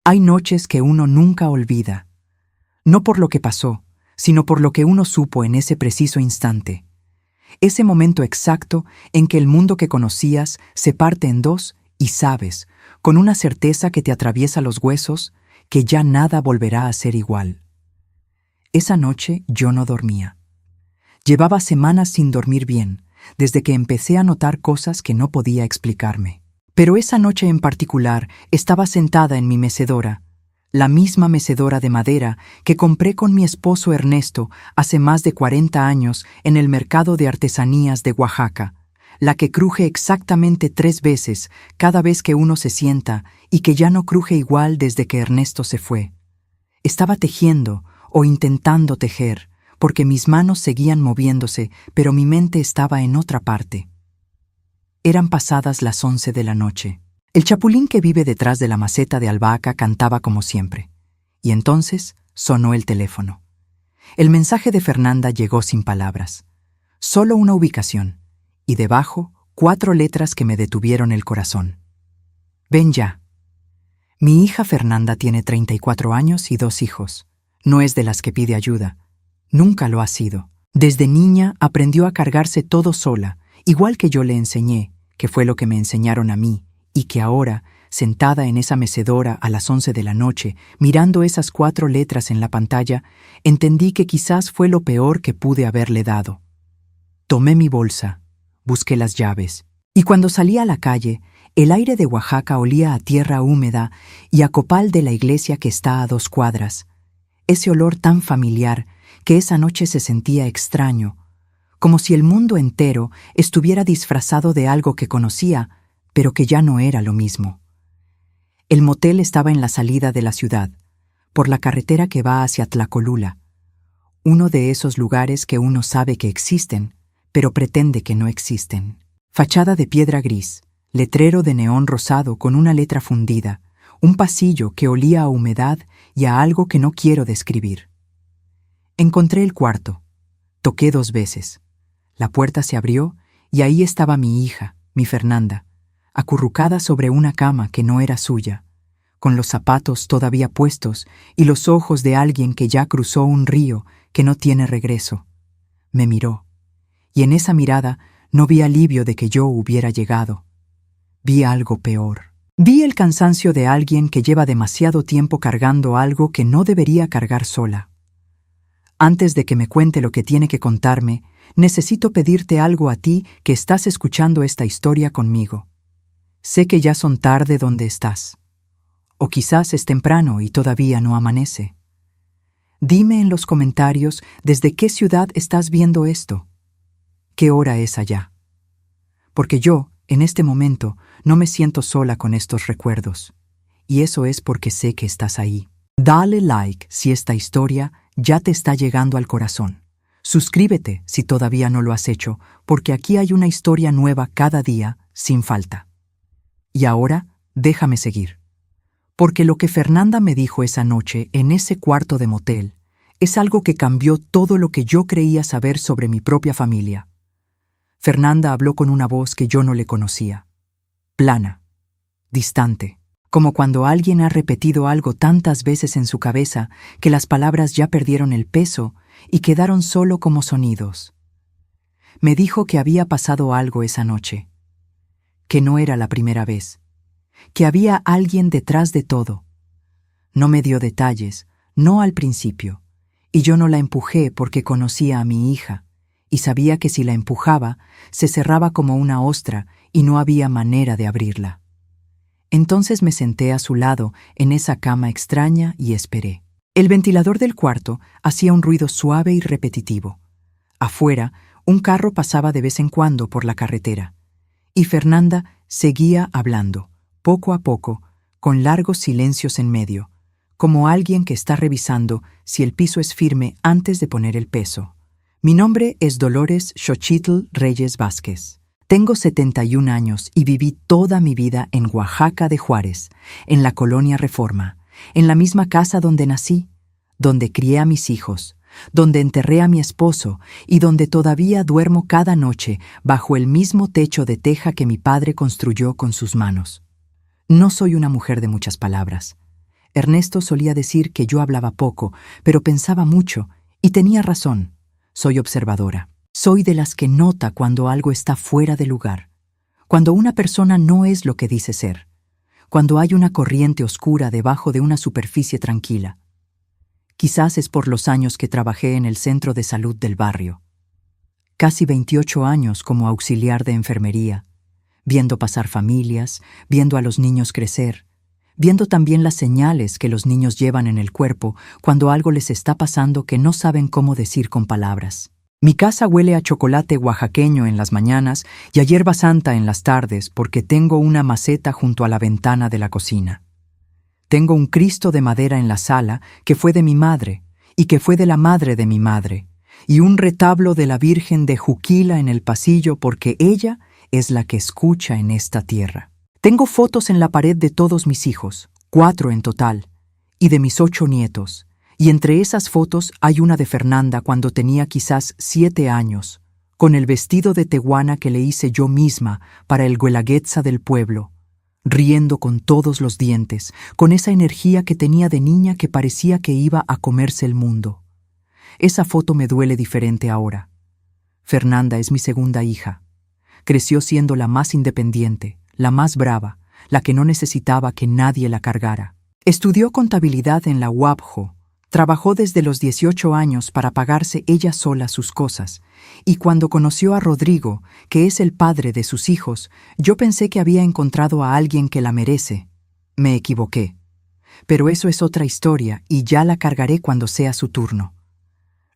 Hay noches que uno nunca olvida, no por lo que pasó, sino por lo que uno supo en ese preciso instante. Ese momento exacto en que el mundo que conocías se parte en dos y sabes, con una certeza que te atraviesa los huesos, que ya nada volverá a ser igual. Esa noche yo no dormía. Llevaba semanas sin dormir bien, desde que empecé a notar cosas que no podía explicarme. Pero esa noche en particular estaba sentada en mi mecedora, la misma mecedora de madera que compré con mi esposo Ernesto hace más de 40 años en el mercado de artesanías de Oaxaca, la que cruje exactamente 3 veces cada vez que uno se sienta y que ya no cruje igual desde que Ernesto se fue. Estaba tejiendo o intentando tejer, porque mis manos seguían moviéndose, pero mi mente estaba en otra parte. Eran pasadas las 11 de la noche. El chapulín que vive detrás de la maceta de albahaca cantaba como siempre. Y entonces sonó el teléfono. El mensaje de Fernanda llegó sin palabras. Solo una ubicación. Y debajo, 4 letras que me detuvieron el corazón. Ven ya. Mi hija Fernanda tiene 34 años y 2 hijos. No es de las que pide ayuda. Nunca lo ha sido. Desde niña aprendió a cargarse todo sola, igual que yo le enseñé, que fue lo que me enseñaron a mí, y que ahora, sentada en esa mecedora a las 11 de la noche, mirando esas 4 letras en la pantalla, entendí que quizás fue lo peor que pude haberle dado. Tomé mi bolsa, busqué las llaves, y cuando salí a la calle, el aire de Oaxaca olía a tierra húmeda y a copal de la iglesia que está a 2 cuadras. Ese olor tan familiar que esa noche se sentía extraño, como si el mundo entero estuviera disfrazado de algo que conocía, pero que ya no era lo mismo. El motel estaba en la salida de la ciudad, por la carretera que va hacia Tlacolula, uno de esos lugares que uno sabe que existen, pero pretende que no existen. Fachada de piedra gris, letrero de neón rosado con una letra fundida, un pasillo que olía a humedad y a algo que no quiero describir. Encontré el cuarto. Toqué 2 veces. La puerta se abrió y ahí estaba mi hija, mi Fernanda, acurrucada sobre una cama que no era suya, con los zapatos todavía puestos y los ojos de alguien que ya cruzó un río que no tiene regreso. Me miró, y en esa mirada no vi alivio de que yo hubiera llegado. Vi algo peor. Vi el cansancio de alguien que lleva demasiado tiempo cargando algo que no debería cargar sola. Antes de que me cuente lo que tiene que contarme, necesito pedirte algo a ti que estás escuchando esta historia conmigo. Sé que ya son tarde donde estás. O quizás es temprano y todavía no amanece. Dime en los comentarios desde qué ciudad estás viendo esto. ¿Qué hora es allá? Porque yo, en este momento, no me siento sola con estos recuerdos. Y eso es porque sé que estás ahí. Dale like si esta historia ya te está llegando al corazón. Suscríbete si todavía no lo has hecho, porque aquí hay una historia nueva cada día, sin falta. Y ahora, déjame seguir. Porque lo que Fernanda me dijo esa noche en ese cuarto de motel es algo que cambió todo lo que yo creía saber sobre mi propia familia. Fernanda habló con una voz que yo no le conocía. Plana, distante, como cuando alguien ha repetido algo tantas veces en su cabeza que las palabras ya perdieron el peso y quedaron solo como sonidos. Me dijo que había pasado algo esa noche, que no era la primera vez, que había alguien detrás de todo. No me dio detalles, no al principio, y yo no la empujé porque conocía a mi hija, y sabía que si la empujaba, se cerraba como una ostra y no había manera de abrirla. Entonces me senté a su lado en esa cama extraña y esperé. El ventilador del cuarto hacía un ruido suave y repetitivo. Afuera, un carro pasaba de vez en cuando por la carretera, y Fernanda seguía hablando, poco a poco, con largos silencios en medio, como alguien que está revisando si el piso es firme antes de poner el peso. Mi nombre es Dolores Xochitl Reyes Vázquez. Tengo 71 años y viví toda mi vida en Oaxaca de Juárez, en la colonia Reforma, en la misma casa donde nací, donde crié a mis hijos, donde enterré a mi esposo y donde todavía duermo cada noche bajo el mismo techo de teja que mi padre construyó con sus manos. No soy una mujer de muchas palabras. Ernesto solía decir que yo hablaba poco, pero pensaba mucho, y tenía razón. Soy observadora. Soy de las que nota cuando algo está fuera de lugar, cuando una persona no es lo que dice ser, cuando hay una corriente oscura debajo de una superficie tranquila. Quizás es por los años que trabajé en el centro de salud del barrio. Casi 28 años como auxiliar de enfermería, viendo pasar familias, viendo a los niños crecer, viendo también las señales que los niños llevan en el cuerpo cuando algo les está pasando que no saben cómo decir con palabras. Mi casa huele a chocolate oaxaqueño en las mañanas y a hierba santa en las tardes porque tengo una maceta junto a la ventana de la cocina. Tengo un Cristo de madera en la sala que fue de mi madre y que fue de la madre de mi madre, y un retablo de la Virgen de Juquila en el pasillo porque ella es la que escucha en esta tierra. Tengo fotos en la pared de todos mis hijos, 4 en total, y de mis 8 nietos, y entre esas fotos hay una de Fernanda cuando tenía quizás 7 años, con el vestido de tehuana que le hice yo misma para el Guelaguetza del pueblo, riendo con todos los dientes, con esa energía que tenía de niña que parecía que iba a comerse el mundo. Esa foto me duele diferente ahora. Fernanda es mi segunda hija. Creció siendo la más independiente, la más brava, la que no necesitaba que nadie la cargara. Estudió contabilidad en la UABJO, trabajó desde los 18 años para pagarse ella sola sus cosas, y cuando conoció a Rodrigo, que es el padre de sus hijos, yo pensé que había encontrado a alguien que la merece. Me equivoqué. Pero eso es otra historia y ya la cargaré cuando sea su turno.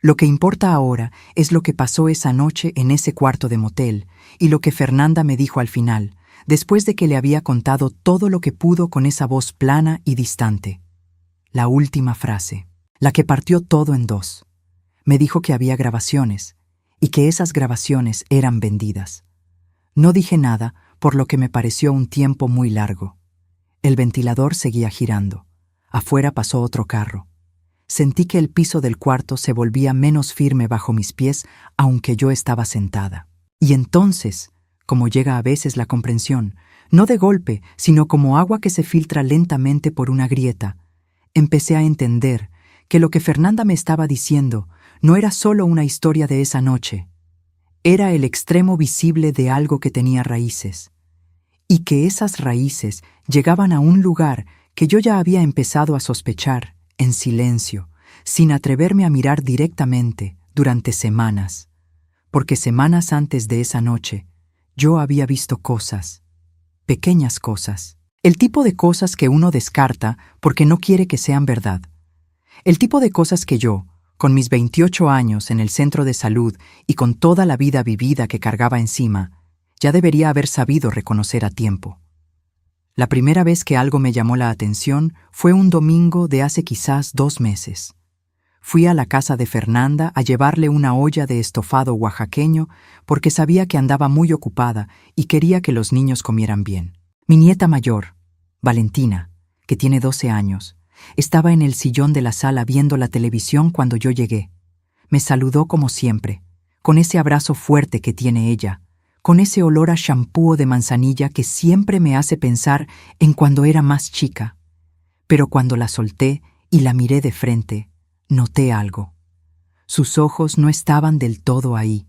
Lo que importa ahora es lo que pasó esa noche en ese cuarto de motel y lo que Fernanda me dijo al final, después de que le había contado todo lo que pudo con esa voz plana y distante. La última frase, la que partió todo en dos. Me dijo que había grabaciones y que esas grabaciones eran vendidas. No dije nada, por lo que me pareció un tiempo muy largo. El ventilador seguía girando. Afuera pasó otro carro. Sentí que el piso del cuarto se volvía menos firme bajo mis pies, aunque yo estaba sentada. Y entonces, como llega a veces la comprensión, no de golpe, sino como agua que se filtra lentamente por una grieta, empecé a entender que lo que Fernanda me estaba diciendo no era solo una historia de esa noche, era el extremo visible de algo que tenía raíces, y que esas raíces llegaban a un lugar que yo ya había empezado a sospechar, en silencio, sin atreverme a mirar directamente durante semanas, porque semanas antes de esa noche yo había visto cosas, pequeñas cosas, el tipo de cosas que uno descarta porque no quiere que sean verdad, el tipo de cosas que yo, con mis 28 años en el centro de salud y con toda la vida vivida que cargaba encima, ya debería haber sabido reconocer a tiempo. La primera vez que algo me llamó la atención fue un domingo de hace quizás 2 meses. Fui a la casa de Fernanda a llevarle una olla de estofado oaxaqueño porque sabía que andaba muy ocupada y quería que los niños comieran bien. Mi nieta mayor, Valentina, que tiene 12 años, estaba en el sillón de la sala viendo la televisión cuando yo llegué. Me saludó como siempre, con ese abrazo fuerte que tiene ella, con ese olor a champú de manzanilla que siempre me hace pensar en cuando era más chica. Pero cuando la solté y la miré de frente, noté algo. Sus ojos no estaban del todo ahí.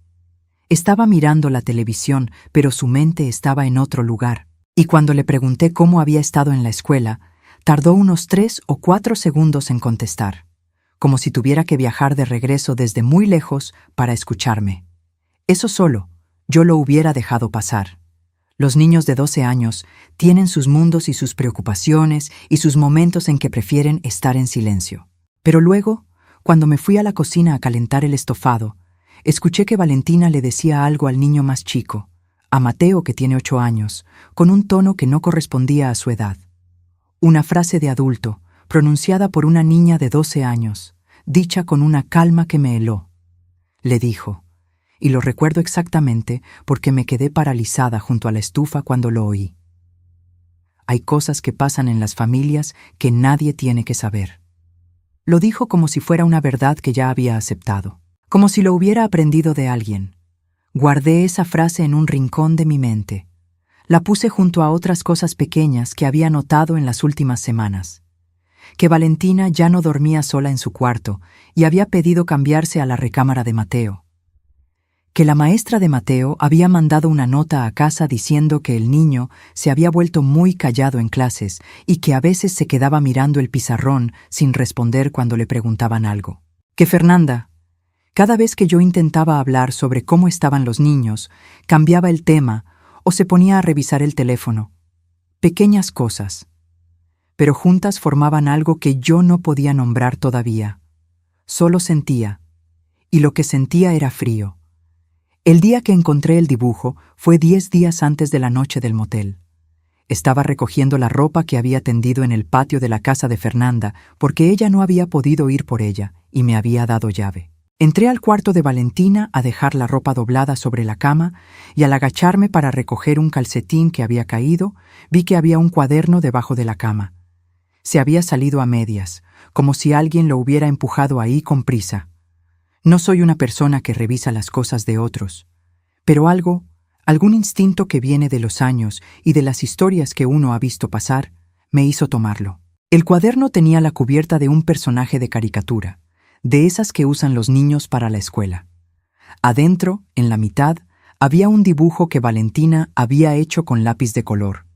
Estaba mirando la televisión, pero su mente estaba en otro lugar. Y cuando le pregunté cómo había estado en la escuela, tardó unos 3 o 4 segundos en contestar, como si tuviera que viajar de regreso desde muy lejos para escucharme. Eso solo, yo lo hubiera dejado pasar. Los niños de 12 años tienen sus mundos y sus preocupaciones y sus momentos en que prefieren estar en silencio. Pero luego, cuando me fui a la cocina a calentar el estofado, escuché que Valentina le decía algo al niño más chico, a Mateo, que tiene 8 años, con un tono que no correspondía a su edad. Una frase de adulto, pronunciada por una niña de 12 años, dicha con una calma que me heló. Le dijo, y lo recuerdo exactamente porque me quedé paralizada junto a la estufa cuando lo oí. Hay cosas que pasan en las familias que nadie tiene que saber. Lo dijo como si fuera una verdad que ya había aceptado, como si lo hubiera aprendido de alguien. Guardé esa frase en un rincón de mi mente. La puse junto a otras cosas pequeñas que había notado en las últimas semanas. que Valentina ya no dormía sola en su cuarto y había pedido cambiarse a la recámara de Mateo. Que la maestra de Mateo había mandado una nota a casa diciendo que el niño se había vuelto muy callado en clases y que a veces se quedaba mirando el pizarrón sin responder cuando le preguntaban algo. Que Fernanda, cada vez que yo intentaba hablar sobre cómo estaban los niños, cambiaba el tema o se ponía a revisar el teléfono. Pequeñas cosas. Pero juntas formaban algo que yo no podía nombrar todavía. Solo sentía, y lo que sentía era frío. El día que encontré el dibujo fue 10 días antes de la noche del motel. Estaba recogiendo la ropa que había tendido en el patio de la casa de Fernanda porque ella no había podido ir por ella y me había dado llave. Entré al cuarto de Valentina a dejar la ropa doblada sobre la cama y al agacharme para recoger un calcetín que había caído, vi que había un cuaderno debajo de la cama. Se había salido a medias, como si alguien lo hubiera empujado ahí con prisa. No soy una persona que revisa las cosas de otros, pero algún instinto que viene de los años y de las historias que uno ha visto pasar, me hizo tomarlo. El cuaderno tenía la cubierta de un personaje de caricatura, de esas que usan los niños para la escuela. Adentro, en la mitad, había un dibujo que Valentina había hecho con lápiz de color.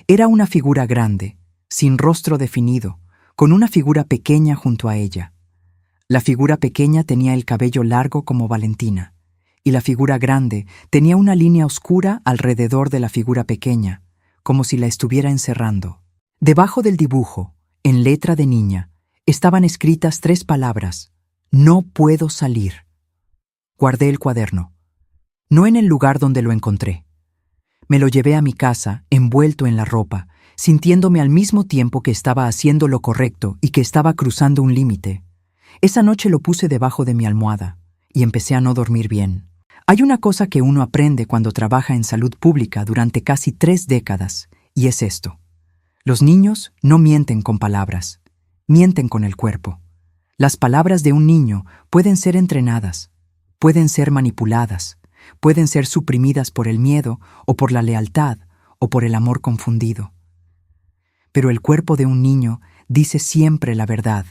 Era una figura grande, sin rostro definido, con una figura pequeña junto a ella. La figura pequeña tenía el cabello largo como Valentina, y la figura grande tenía una línea oscura alrededor de la figura pequeña, como si la estuviera encerrando. Debajo del dibujo, en letra de niña, estaban escritas 3 palabras: no puedo salir. Guardé el cuaderno, no en el lugar donde lo encontré. Me lo llevé a mi casa, envuelto en la ropa, sintiéndome al mismo tiempo que estaba haciendo lo correcto y que estaba cruzando un límite. Esa noche lo puse debajo de mi almohada y empecé a no dormir bien. Hay una cosa que uno aprende cuando trabaja en salud pública durante casi 3 décadas, y es esto. Los niños no mienten con palabras, mienten con el cuerpo. Las palabras de un niño pueden ser entrenadas, pueden ser manipuladas, pueden ser suprimidas por el miedo o por la lealtad o por el amor confundido. Pero el cuerpo de un niño dice siempre la verdad.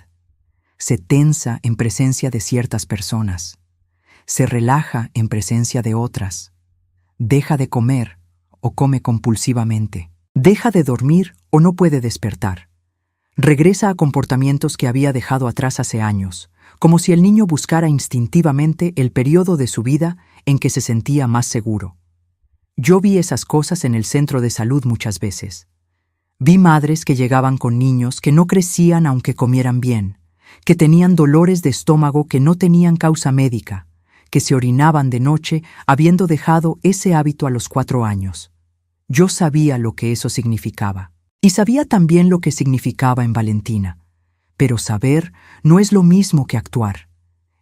Se tensa en presencia de ciertas personas. Se relaja en presencia de otras. Deja de comer o come compulsivamente. Deja de dormir o no puede despertar. Regresa a comportamientos que había dejado atrás hace años, como si el niño buscara instintivamente el periodo de su vida en que se sentía más seguro. Yo vi esas cosas en el centro de salud muchas veces. Vi madres que llegaban con niños que no crecían aunque comieran bien, que tenían dolores de estómago que no tenían causa médica, que se orinaban de noche habiendo dejado ese hábito a los 4 años. Yo sabía lo que eso significaba, y sabía también lo que significaba en Valentina. Pero saber no es lo mismo que actuar.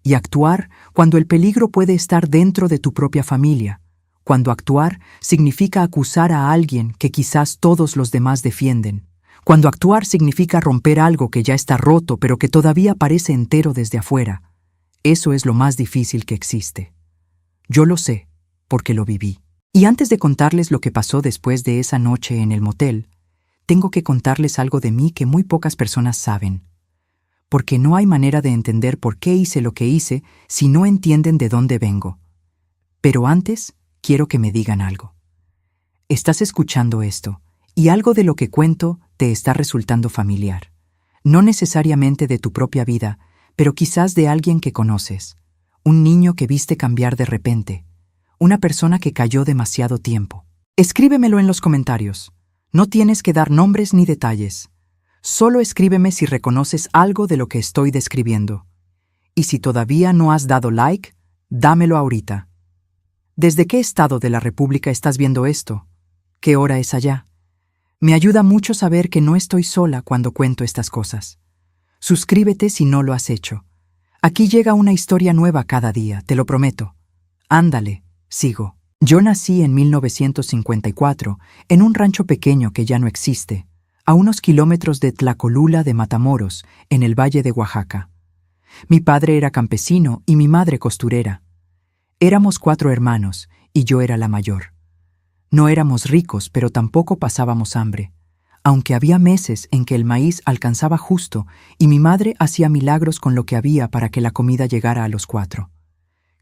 Y actuar cuando el peligro puede estar dentro de tu propia familia, cuando actuar significa acusar a alguien que quizás todos los demás defienden, cuando actuar significa romper algo que ya está roto pero que todavía parece entero desde afuera. Eso es lo más difícil que existe. Yo lo sé, porque lo viví. Y antes de contarles lo que pasó después de esa noche en el motel, tengo que contarles algo de mí que muy pocas personas saben. Porque no hay manera de entender por qué hice lo que hice si no entienden de dónde vengo. Pero antes, quiero que me digan algo. Estás escuchando esto, y algo de lo que cuento te está resultando familiar. No necesariamente de tu propia vida, pero quizás de alguien que conoces. Un niño que viste cambiar de repente. Una persona que cayó demasiado tiempo. Escríbemelo en los comentarios. No tienes que dar nombres ni detalles. Solo escríbeme si reconoces algo de lo que estoy describiendo. Y si todavía no has dado like, dámelo ahorita. ¿Desde qué estado de la República estás viendo esto? ¿Qué hora es allá? Me ayuda mucho saber que no estoy sola cuando cuento estas cosas. Suscríbete si no lo has hecho. Aquí llega una historia nueva cada día, te lo prometo. Ándale, sigo. Yo nací en 1954 en un rancho pequeño que ya no existe, a unos kilómetros de Tlacolula de Matamoros, en el Valle de Oaxaca. Mi padre era campesino y mi madre costurera. Éramos 4 hermanos y yo era la mayor. No éramos ricos, pero tampoco pasábamos hambre, aunque había meses en que el maíz alcanzaba justo y mi madre hacía milagros con lo que había para que la comida llegara a los 4.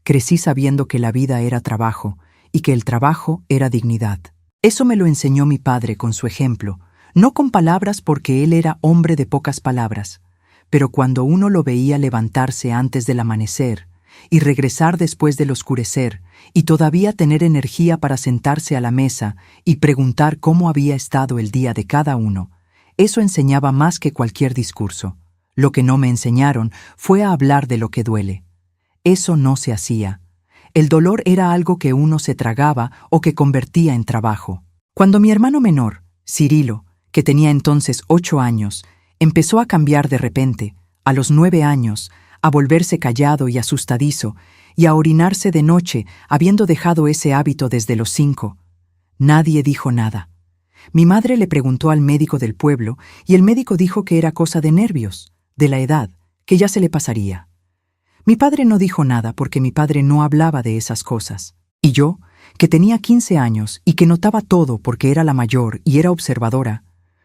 Crecí sabiendo que la vida era trabajo y que el trabajo era dignidad. Eso me lo enseñó mi padre con su ejemplo, no con palabras porque él era hombre de pocas palabras, pero cuando uno lo veía levantarse antes del amanecer y regresar después del oscurecer y todavía tener energía para sentarse a la mesa y preguntar cómo había estado el día de cada uno, eso enseñaba más que cualquier discurso. Lo que no me enseñaron fue a hablar de lo que duele. Eso no se hacía. El dolor era algo que uno se tragaba o que convertía en trabajo. Cuando mi hermano menor, Cirilo, que tenía entonces 8 años, empezó a cambiar de repente, a los 9 años, a volverse callado y asustadizo, y a orinarse de noche, habiendo dejado ese hábito desde los 5, nadie dijo nada. Mi madre le preguntó al médico del pueblo, y el médico dijo que era cosa de nervios, de la edad, que ya se le pasaría. Mi padre no dijo nada porque mi padre no hablaba de esas cosas. Y yo, que tenía 15 años y que notaba todo porque era la mayor y era observadora,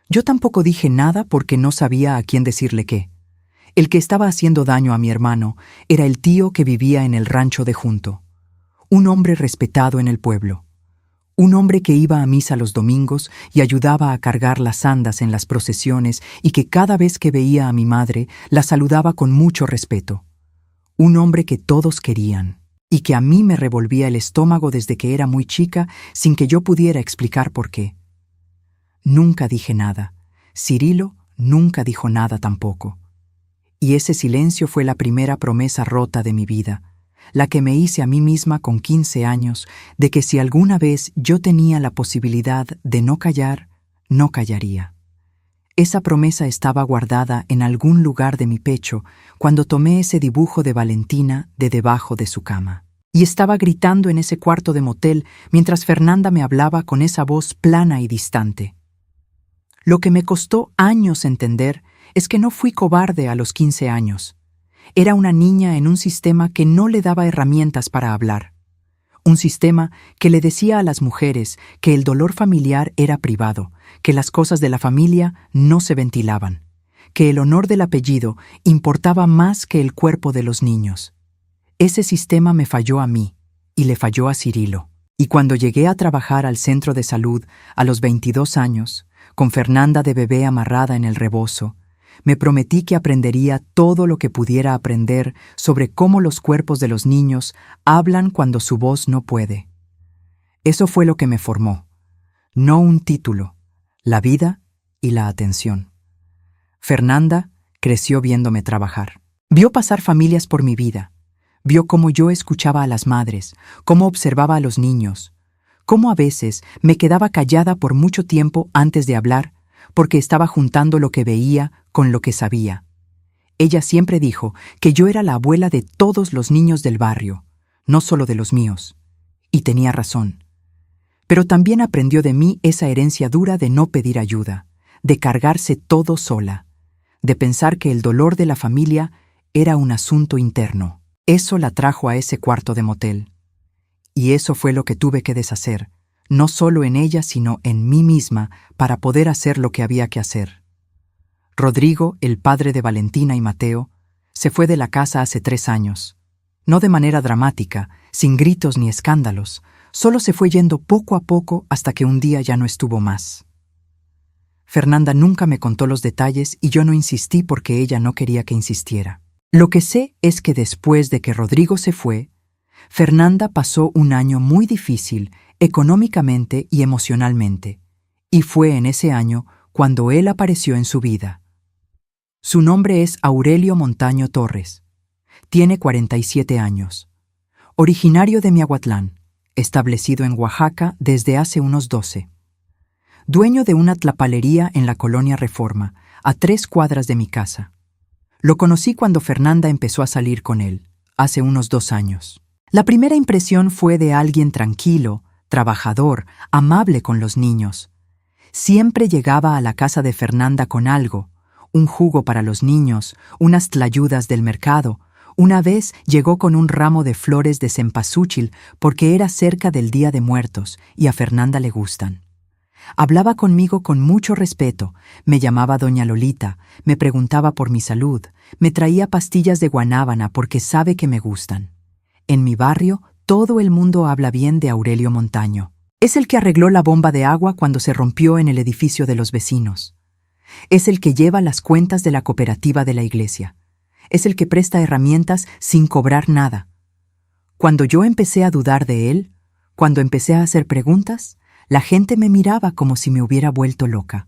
yo tampoco dije nada porque no sabía a quién decirle qué. El que estaba haciendo daño a mi hermano era el tío que vivía en el rancho de junto. Un hombre respetado en el pueblo. Un hombre que iba a misa los domingos y ayudaba a cargar las andas en las procesiones y que cada vez que veía a mi madre la saludaba con mucho respeto. Un hombre que todos querían y que a mí me revolvía el estómago desde que era muy chica sin que yo pudiera explicar por qué. Nunca dije nada. Cirilo nunca dijo nada tampoco. Y ese silencio fue la primera promesa rota de mi vida, la que me hice a mí misma con 15 años, de que si alguna vez yo tenía la posibilidad de no callar, no callaría. Esa promesa estaba guardada en algún lugar de mi pecho cuando tomé ese dibujo de Valentina de debajo de su cama. Y estaba gritando en ese cuarto de motel mientras Fernanda me hablaba con esa voz plana y distante. Lo que me costó años entender es que no fui cobarde a los 15 años. Era una niña en un sistema que no le daba herramientas para hablar. Un sistema que le decía a las mujeres que el dolor familiar era privado, que las cosas de la familia no se ventilaban, que el honor del apellido importaba más que el cuerpo de los niños. Ese sistema me falló a mí y le falló a Cirilo. Y cuando llegué a trabajar al centro de salud a los 22 años, con Fernanda de bebé amarrada en el rebozo, me prometí que aprendería todo lo que pudiera aprender sobre cómo los cuerpos de los niños hablan cuando su voz no puede. Eso fue lo que me formó, no un título, la vida y la atención. Fernanda creció viéndome trabajar. Vio pasar familias por mi vida. Vio cómo yo escuchaba a las madres, cómo observaba a los niños, cómo a veces me quedaba callada por mucho tiempo antes de hablar, porque estaba juntando lo que veía con lo que sabía. Ella siempre dijo que yo era la abuela de todos los niños del barrio, no solo de los míos, y tenía razón. Pero también aprendió de mí esa herencia dura de no pedir ayuda, de cargarse todo sola, de pensar que el dolor de la familia era un asunto interno. Eso la trajo a ese cuarto de motel. Y eso fue lo que tuve que deshacer, no solo en ella, sino en mí misma, para poder hacer lo que había que hacer. Rodrigo, el padre de Valentina y Mateo, se fue de la casa hace 3 años. No de manera dramática, sin gritos ni escándalos, solo se fue yendo poco a poco hasta que un día ya no estuvo más. Fernanda nunca me contó los detalles y yo no insistí porque ella no quería que insistiera. Lo que sé es que después de que Rodrigo se fue, Fernanda pasó un año muy difícil económicamente y emocionalmente, y fue en ese año cuando él apareció en su vida. Su nombre es Aurelio Montaño Torres. Tiene 47 años. Originario de Miahuatlán, establecido en Oaxaca desde hace unos 12. Dueño de una tlapalería en la colonia Reforma, a 3 cuadras de mi casa. Lo conocí cuando Fernanda empezó a salir con él, hace unos 2 años. La primera impresión fue de alguien tranquilo, trabajador, amable con los niños. Siempre llegaba a la casa de Fernanda con algo, un jugo para los niños, unas tlayudas del mercado. Una vez llegó con un ramo de flores de cempasúchil porque era cerca del Día de Muertos y a Fernanda le gustan. Hablaba conmigo con mucho respeto, me llamaba doña Lolita, me preguntaba por mi salud, me traía pastillas de guanábana porque sabe que me gustan. En mi barrio, todo el mundo habla bien de Aurelio Montaño. Es el que arregló la bomba de agua cuando se rompió en el edificio de los vecinos. Es el que lleva las cuentas de la cooperativa de la iglesia. Es el que presta herramientas sin cobrar nada. Cuando yo empecé a dudar de él, cuando empecé a hacer preguntas, la gente me miraba como si me hubiera vuelto loca.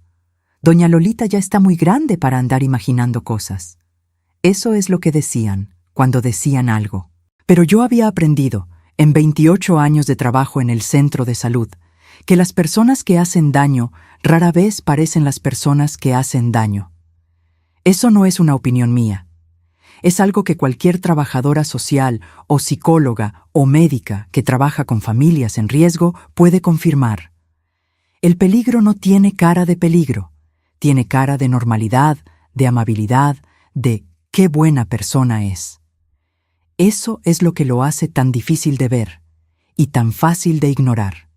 Doña Lolita ya está muy grande para andar imaginando cosas. Eso es lo que decían cuando decían algo. Pero yo había aprendido, en 28 años de trabajo en el centro de salud, que las personas que hacen daño rara vez parecen las personas que hacen daño. Eso no es una opinión mía. Es algo que cualquier trabajadora social o psicóloga o médica que trabaja con familias en riesgo puede confirmar. El peligro no tiene cara de peligro, tiene cara de normalidad, de amabilidad, de qué buena persona es. Eso es lo que lo hace tan difícil de ver y tan fácil de ignorar.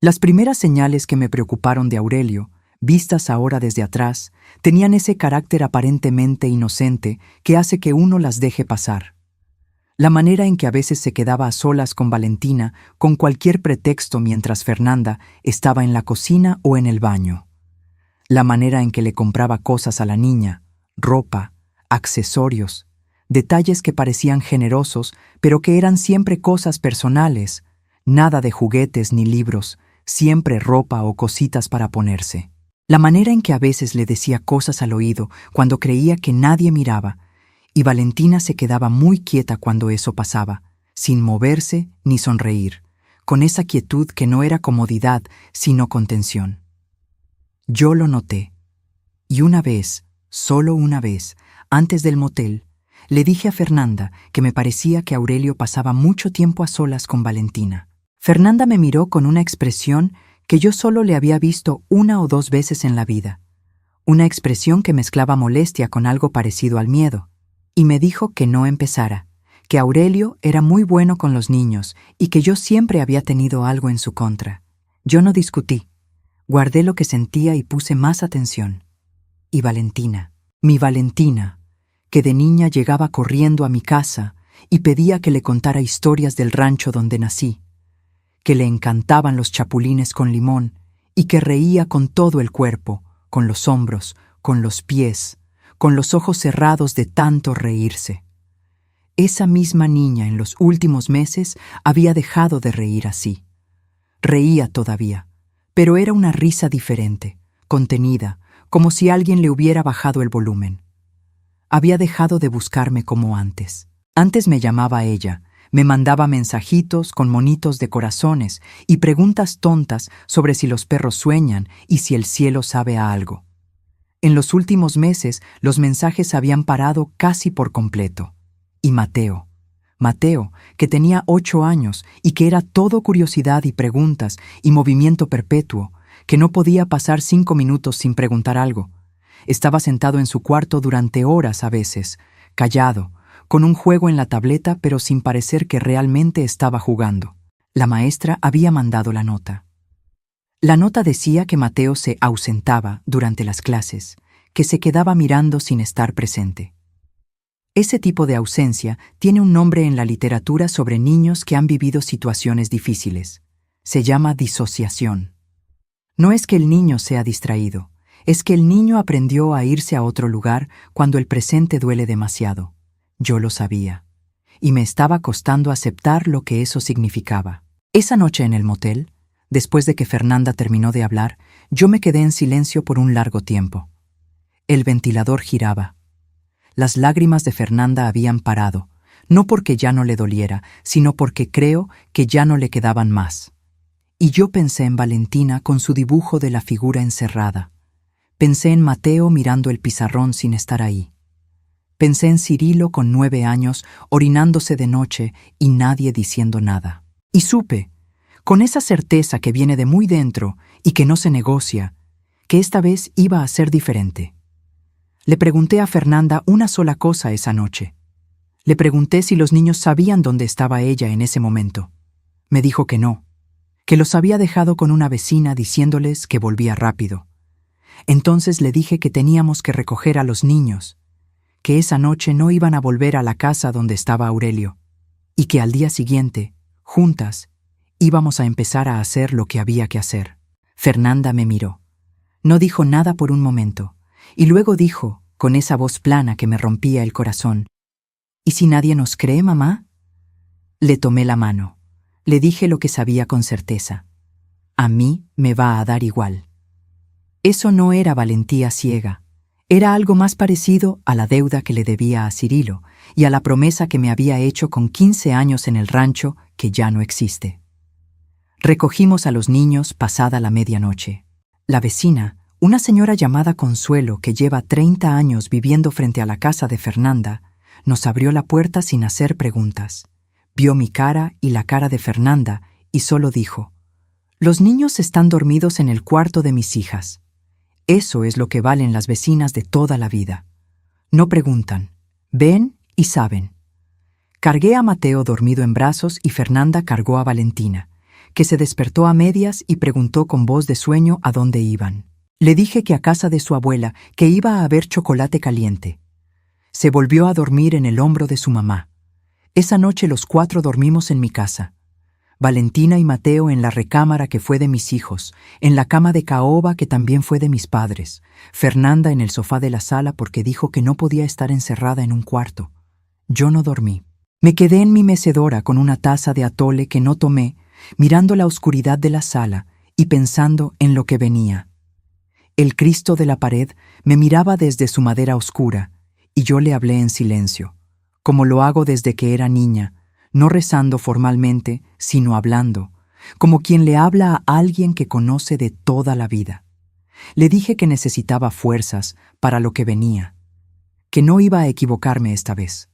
Las primeras señales que me preocuparon de Aurelio, vistas ahora desde atrás, tenían ese carácter aparentemente inocente que hace que uno las deje pasar. La manera en que a veces se quedaba a solas con Valentina con cualquier pretexto mientras Fernanda estaba en la cocina o en el baño. La manera en que le compraba cosas a la niña, ropa, accesorios, detalles que parecían generosos, pero que eran siempre cosas personales, nada de juguetes ni libros, siempre ropa o cositas para ponerse. La manera en que a veces le decía cosas al oído cuando creía que nadie miraba, y Valentina se quedaba muy quieta cuando eso pasaba, sin moverse ni sonreír, con esa quietud que no era comodidad, sino contención. Yo lo noté, y una vez, solo una vez, antes del motel, le dije a Fernanda que me parecía que Aurelio pasaba mucho tiempo a solas con Valentina. Fernanda me miró con una expresión que yo solo le había visto 1 o 2 veces en la vida, una expresión que mezclaba molestia con algo parecido al miedo, y me dijo que no empezara, que Aurelio era muy bueno con los niños y que yo siempre había tenido algo en su contra. Yo no discutí, guardé lo que sentía y puse más atención. Y Valentina, mi Valentina, que de niña llegaba corriendo a mi casa y pedía que le contara historias del rancho donde nací, que le encantaban los chapulines con limón y que reía con todo el cuerpo, con los hombros, con los pies, con los ojos cerrados de tanto reírse. Esa misma niña en los últimos meses había dejado de reír así. Reía todavía, pero era una risa diferente, contenida, como si alguien le hubiera bajado el volumen. Había dejado de buscarme como antes. Antes me llamaba a ella, me mandaba mensajitos con monitos de corazones y preguntas tontas sobre si los perros sueñan y si el cielo sabe a algo. En los últimos meses los mensajes habían parado casi por completo. Y Mateo, que tenía 8 años y que era todo curiosidad y preguntas y movimiento perpetuo, que no podía pasar 5 minutos sin preguntar algo. Estaba sentado en su cuarto durante horas a veces, callado, con un juego en la tableta pero sin parecer que realmente estaba jugando. La maestra había mandado la nota. La nota decía que Mateo se ausentaba durante las clases, que se quedaba mirando sin estar presente. Ese tipo de ausencia tiene un nombre en la literatura sobre niños que han vivido situaciones difíciles. Se llama disociación. No es que el niño sea distraído, es que el niño aprendió a irse a otro lugar cuando el presente duele demasiado. Yo lo sabía, y me estaba costando aceptar lo que eso significaba. Esa noche en el motel, después de que Fernanda terminó de hablar, yo me quedé en silencio por un largo tiempo. El ventilador giraba. Las lágrimas de Fernanda habían parado, no porque ya no le doliera, sino porque creo que ya no le quedaban más. Y yo pensé en Valentina con su dibujo de la figura encerrada. Pensé en Mateo mirando el pizarrón sin estar ahí. Pensé en Cirilo con 9 años orinándose de noche y nadie diciendo nada. Y supe, con esa certeza que viene de muy dentro y que no se negocia, que esta vez iba a ser diferente. Le pregunté a Fernanda una sola cosa esa noche. Le pregunté si los niños sabían dónde estaba ella en ese momento. Me dijo que no que los había dejado con una vecina diciéndoles que volvía rápido. Entonces le dije que teníamos que recoger a los niños, que esa noche no iban a volver a la casa donde estaba Aurelio, y que al día siguiente, juntas, íbamos a empezar a hacer lo que había que hacer. Fernanda me miró. No dijo nada por un momento, y luego dijo, con esa voz plana que me rompía el corazón: ¿Y si nadie nos cree, mamá? Le tomé la mano. Le dije lo que sabía con certeza. A mí me va a dar igual. Eso no era valentía ciega. Era algo más parecido a la deuda que le debía a Cirilo y a la promesa que me había hecho con 15 años en el rancho que ya no existe. Recogimos a los niños pasada la medianoche. La vecina, una señora llamada Consuelo que lleva 30 años viviendo frente a la casa de Fernanda, nos abrió la puerta sin hacer preguntas. Vio mi cara y la cara de Fernanda y solo dijo: «Los niños están dormidos en el cuarto de mis hijas». Eso es lo que valen las vecinas de toda la vida. No preguntan, ven y saben. Cargué a Mateo dormido en brazos y Fernanda cargó a Valentina, que se despertó a medias y preguntó con voz de sueño a dónde iban. Le dije que a casa de su abuela, que iba a haber chocolate caliente. Se volvió a dormir en el hombro de su mamá. Esa noche los 4 dormimos en mi casa. Valentina y Mateo en la recámara que fue de mis hijos, en la cama de caoba que también fue de mis padres, Fernanda en el sofá de la sala porque dijo que no podía estar encerrada en un cuarto. Yo no dormí. Me quedé en mi mecedora con una taza de atole que no tomé, mirando la oscuridad de la sala y pensando en lo que venía. El Cristo de la pared me miraba desde su madera oscura y yo le hablé en silencio, como lo hago desde que era niña, no rezando formalmente, sino hablando, como quien le habla a alguien que conoce de toda la vida. Le dije que necesitaba fuerzas para lo que venía, que no iba a equivocarme esta vez,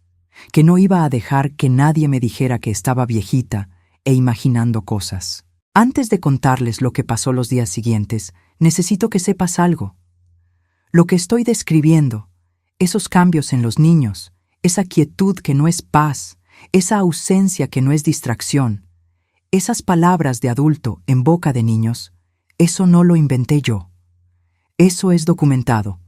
que no iba a dejar que nadie me dijera que estaba viejita e imaginando cosas. Antes de contarles lo que pasó los días siguientes, necesito que sepas algo. Lo que estoy describiendo, esos cambios en los niños, esa quietud que no es paz, esa ausencia que no es distracción, esas palabras de adulto en boca de niños, eso no lo inventé yo. Eso es documentado.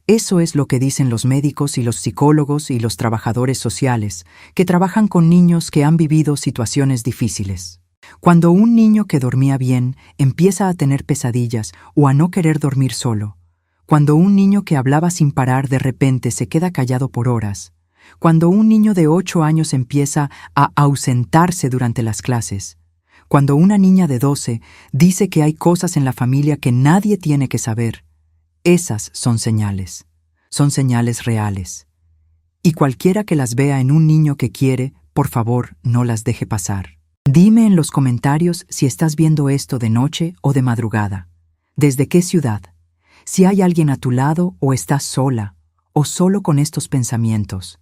Eso es lo que dicen los médicos y los psicólogos y los trabajadores sociales que trabajan con niños que han vivido situaciones difíciles. Cuando un niño que dormía bien empieza a tener pesadillas o a no querer dormir solo, cuando un niño que hablaba sin parar de repente se queda callado por horas, cuando un niño de 8 años empieza a ausentarse durante las clases, cuando una niña de 12 dice que hay cosas en la familia que nadie tiene que saber, esas son señales reales. Y cualquiera que las vea en un niño que quiere, por favor, no las deje pasar. Dime en los comentarios si estás viendo esto de noche o de madrugada. ¿Desde qué ciudad? Si hay alguien a tu lado o estás sola o solo con estos pensamientos.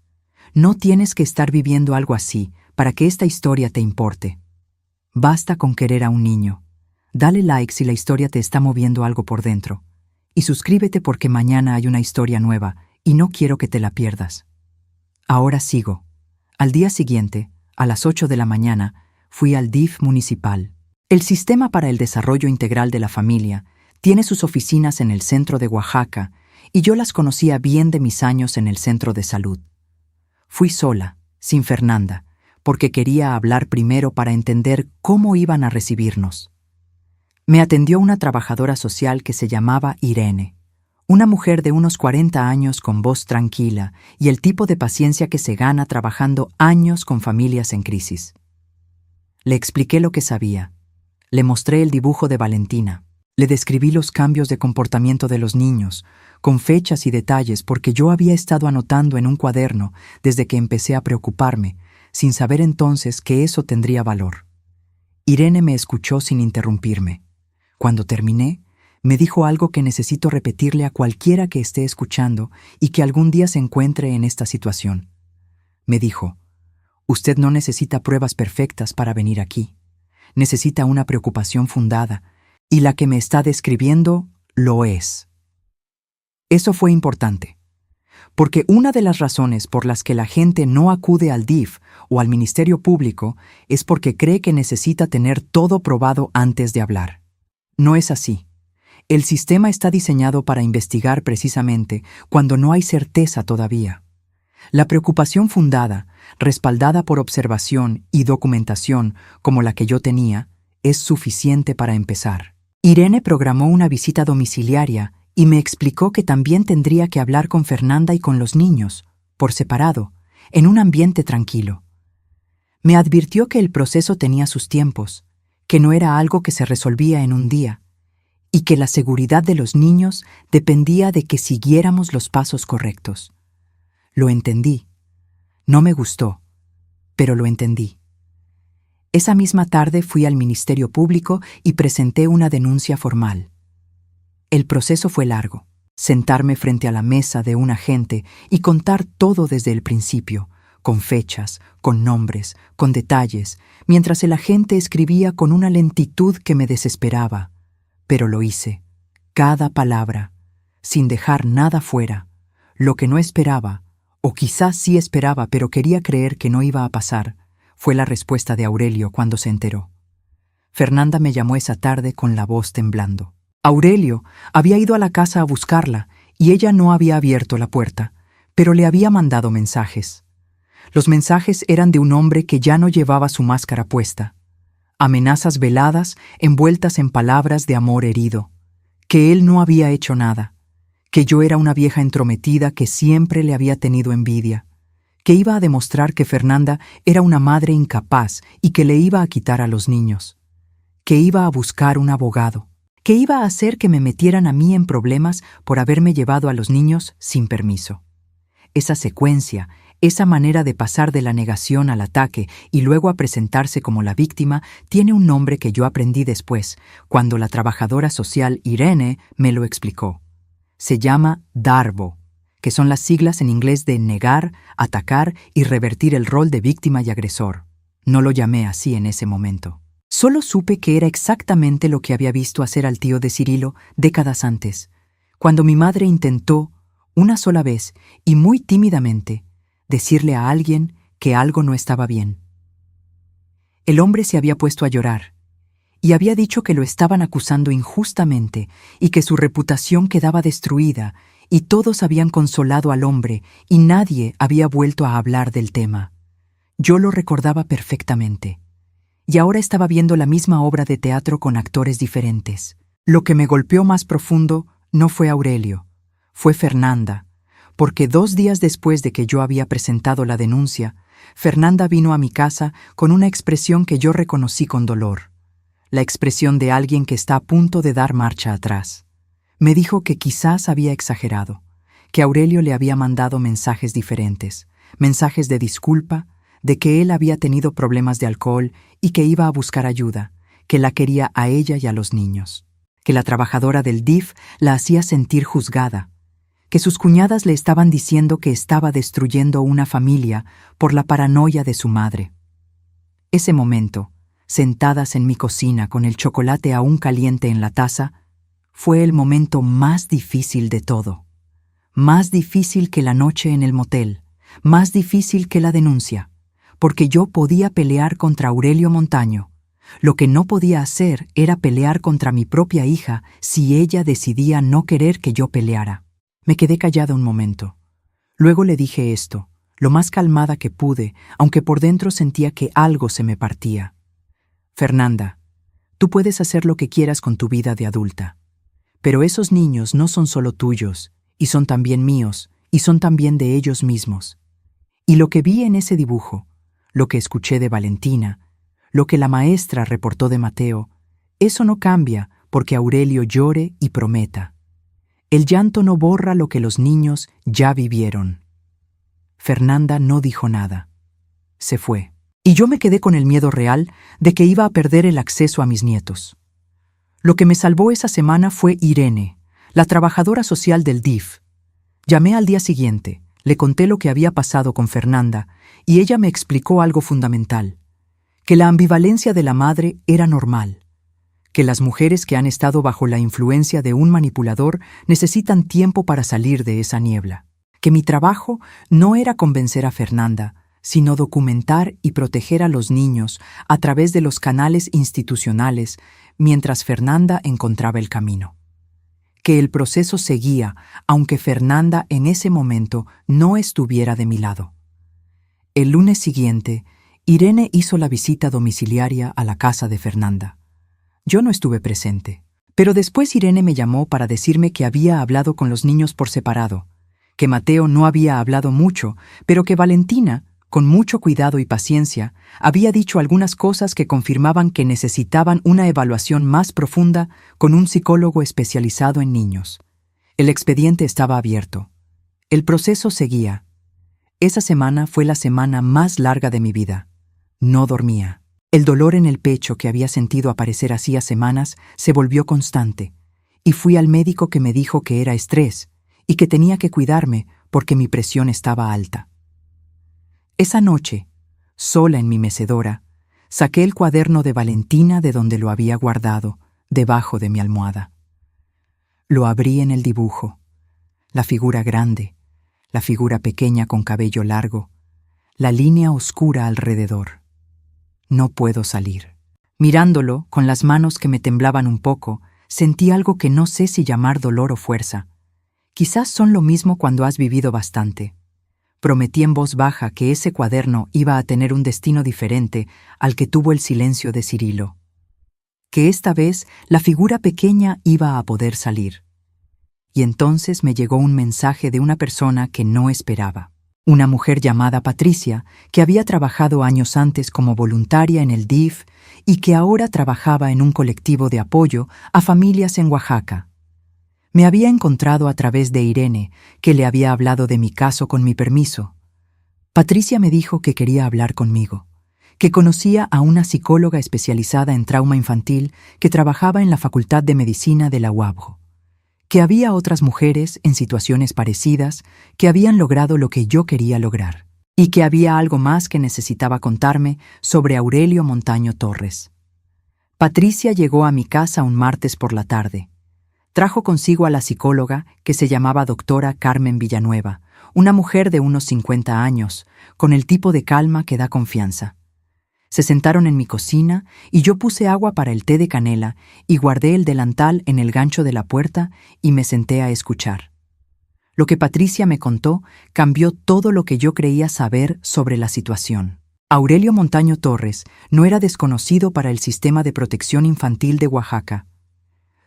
No tienes que estar viviendo algo así para que esta historia te importe. Basta con querer a un niño. Dale like si la historia te está moviendo algo por dentro. Y suscríbete porque mañana hay una historia nueva y no quiero que te la pierdas. Ahora sigo. Al día siguiente, a las 8 de la mañana, fui al DIF municipal. El Sistema para el Desarrollo Integral de la Familia tiene sus oficinas en el centro de Oaxaca y yo las conocía bien de mis años en el centro de salud. Fui sola, sin Fernanda, porque quería hablar primero para entender cómo iban a recibirnos. Me atendió una trabajadora social que se llamaba Irene, una mujer de unos 40 años con voz tranquila y el tipo de paciencia que se gana trabajando años con familias en crisis. Le expliqué lo que sabía. Le mostré el dibujo de Valentina. Le describí los cambios de comportamiento de los niños, con fechas y detalles porque yo había estado anotando en un cuaderno desde que empecé a preocuparme, sin saber entonces que eso tendría valor. Irene me escuchó sin interrumpirme. Cuando terminé, me dijo algo que necesito repetirle a cualquiera que esté escuchando y que algún día se encuentre en esta situación. Me dijo: «Usted no necesita pruebas perfectas para venir aquí. Necesita una preocupación fundada, y la que me está describiendo lo es». Eso fue importante, Porque una de las razones por las que la gente no acude al DIF o al Ministerio Público es porque cree que necesita tener todo probado antes de hablar. No es así. El sistema está diseñado para investigar precisamente cuando no hay certeza todavía. La preocupación fundada, respaldada por observación y documentación como la que yo tenía, es suficiente para empezar. Irene programó una visita domiciliaria y me explicó que también tendría que hablar con Fernanda y con los niños, por separado, en un ambiente tranquilo. Me advirtió que el proceso tenía sus tiempos, que no era algo que se resolvía en un día, y que la seguridad de los niños dependía de que siguiéramos los pasos correctos. Lo entendí. No me gustó, pero lo entendí. Esa misma tarde fui al Ministerio Público y presenté una denuncia formal. El proceso fue largo. Sentarme frente a la mesa de un agente y contar todo desde el principio, con fechas, con nombres, con detalles, mientras el agente escribía con una lentitud que me desesperaba. Pero lo hice, cada palabra, sin dejar nada fuera. Lo que no esperaba, o quizás sí esperaba pero quería creer que no iba a pasar, fue la respuesta de Aurelio cuando se enteró. Fernanda me llamó esa tarde con la voz temblando. Aurelio había ido a la casa a buscarla y ella no había abierto la puerta, pero le había mandado mensajes. Los mensajes eran de un hombre que ya no llevaba su máscara puesta. Amenazas veladas envueltas en palabras de amor herido, que él no había hecho nada, que yo era una vieja entrometida que siempre le había tenido envidia, que iba a demostrar que Fernanda era una madre incapaz y que le iba a quitar a los niños, que iba a buscar un abogado, que iba a hacer que me metieran a mí en problemas por haberme llevado a los niños sin permiso. Esa secuencia, esa manera de pasar de la negación al ataque y luego a presentarse como la víctima, tiene un nombre que yo aprendí después, cuando la trabajadora social Irene me lo explicó. Se llama DARVO, que son las siglas en inglés de negar, atacar y revertir el rol de víctima y agresor. No lo llamé así en ese momento. Solo supe que era exactamente lo que había visto hacer al tío de Cirilo décadas antes, cuando mi madre intentó, una sola vez y muy tímidamente, decirle a alguien que algo no estaba bien. El hombre se había puesto a llorar y había dicho que lo estaban acusando injustamente y que su reputación quedaba destruida, y todos habían consolado al hombre y nadie había vuelto a hablar del tema. Yo lo recordaba perfectamente. Y ahora estaba viendo la misma obra de teatro con actores diferentes. Lo que me golpeó más profundo no fue Aurelio, fue Fernanda, porque 2 días después de que yo había presentado la denuncia, Fernanda vino a mi casa con una expresión que yo reconocí con dolor, la expresión de alguien que está a punto de dar marcha atrás. Me dijo que quizás había exagerado, que Aurelio le había mandado mensajes diferentes, mensajes de disculpa, de que él había tenido problemas de alcohol y que iba a buscar ayuda, que la quería a ella y a los niños, que la trabajadora del DIF la hacía sentir juzgada, que sus cuñadas le estaban diciendo que estaba destruyendo una familia por la paranoia de su madre. Ese momento, sentadas en mi cocina con el chocolate aún caliente en la taza, fue el momento más difícil de todo. Más difícil que la noche en el motel, más difícil que la denuncia, porque yo podía pelear contra Aurelio Montaño. Lo que no podía hacer era pelear contra mi propia hija si ella decidía no querer que yo peleara. Me quedé callada un momento. Luego le dije esto, lo más calmada que pude, aunque por dentro sentía que algo se me partía. Fernanda, tú puedes hacer lo que quieras con tu vida de adulta, pero esos niños no son solo tuyos, y son también míos, y son también de ellos mismos. Y lo que vi en ese dibujo, lo que escuché de Valentina, lo que la maestra reportó de Mateo, eso no cambia porque Aurelio llore y prometa. El llanto no borra lo que los niños ya vivieron. Fernanda no dijo nada. Se fue. Y yo me quedé con el miedo real de que iba a perder el acceso a mis nietos. Lo que me salvó esa semana fue Irene, la trabajadora social del DIF. Llamé al día siguiente, le conté lo que había pasado con Fernanda y ella me explicó algo fundamental, que la ambivalencia de la madre era normal, que las mujeres que han estado bajo la influencia de un manipulador necesitan tiempo para salir de esa niebla, que mi trabajo no era convencer a Fernanda, sino documentar y proteger a los niños a través de los canales institucionales mientras Fernanda encontraba el camino. Que el proceso seguía, aunque Fernanda en ese momento no estuviera de mi lado. El lunes siguiente, Irene hizo la visita domiciliaria a la casa de Fernanda. Yo no estuve presente, pero después Irene me llamó para decirme que había hablado con los niños por separado, que Mateo no había hablado mucho, pero que Valentina, con mucho cuidado y paciencia, había dicho algunas cosas que confirmaban que necesitaban una evaluación más profunda con un psicólogo especializado en niños. El expediente estaba abierto. El proceso seguía. Esa semana fue la semana más larga de mi vida. No dormía. El dolor en el pecho que había sentido aparecer hacía semanas se volvió constante, y fui al médico que me dijo que era estrés y que tenía que cuidarme porque mi presión estaba alta. Esa noche, sola en mi mecedora, saqué el cuaderno de Valentina de donde lo había guardado, debajo de mi almohada. Lo abrí en el dibujo, la figura grande, la figura pequeña con cabello largo, la línea oscura alrededor. No puedo salir. Mirándolo, con las manos que me temblaban un poco, sentí algo que no sé si llamar dolor o fuerza. Quizás son lo mismo cuando has vivido bastante. Prometí en voz baja que ese cuaderno iba a tener un destino diferente al que tuvo el silencio de Cirilo. Que esta vez la figura pequeña iba a poder salir. Y entonces me llegó un mensaje de una persona que no esperaba. Una mujer llamada Patricia, que había trabajado años antes como voluntaria en el DIF y que ahora trabajaba en un colectivo de apoyo a familias en Oaxaca. Me había encontrado a través de Irene, que le había hablado de mi caso con mi permiso. Patricia me dijo que quería hablar conmigo, que conocía a una psicóloga especializada en trauma infantil que trabajaba en la Facultad de Medicina de la UABJO, que había otras mujeres en situaciones parecidas que habían logrado lo que yo quería lograr, y que había algo más que necesitaba contarme sobre Aurelio Montaño Torres. Patricia llegó a mi casa un martes por la tarde. Trajo consigo a la psicóloga, que se llamaba doctora Carmen Villanueva, una mujer de unos 50 años, con el tipo de calma que da confianza. Se sentaron en mi cocina y yo puse agua para el té de canela y guardé el delantal en el gancho de la puerta y me senté a escuchar. Lo que Patricia me contó cambió todo lo que yo creía saber sobre la situación. Aurelio Montaño Torres no era desconocido para el Sistema de Protección Infantil de Oaxaca.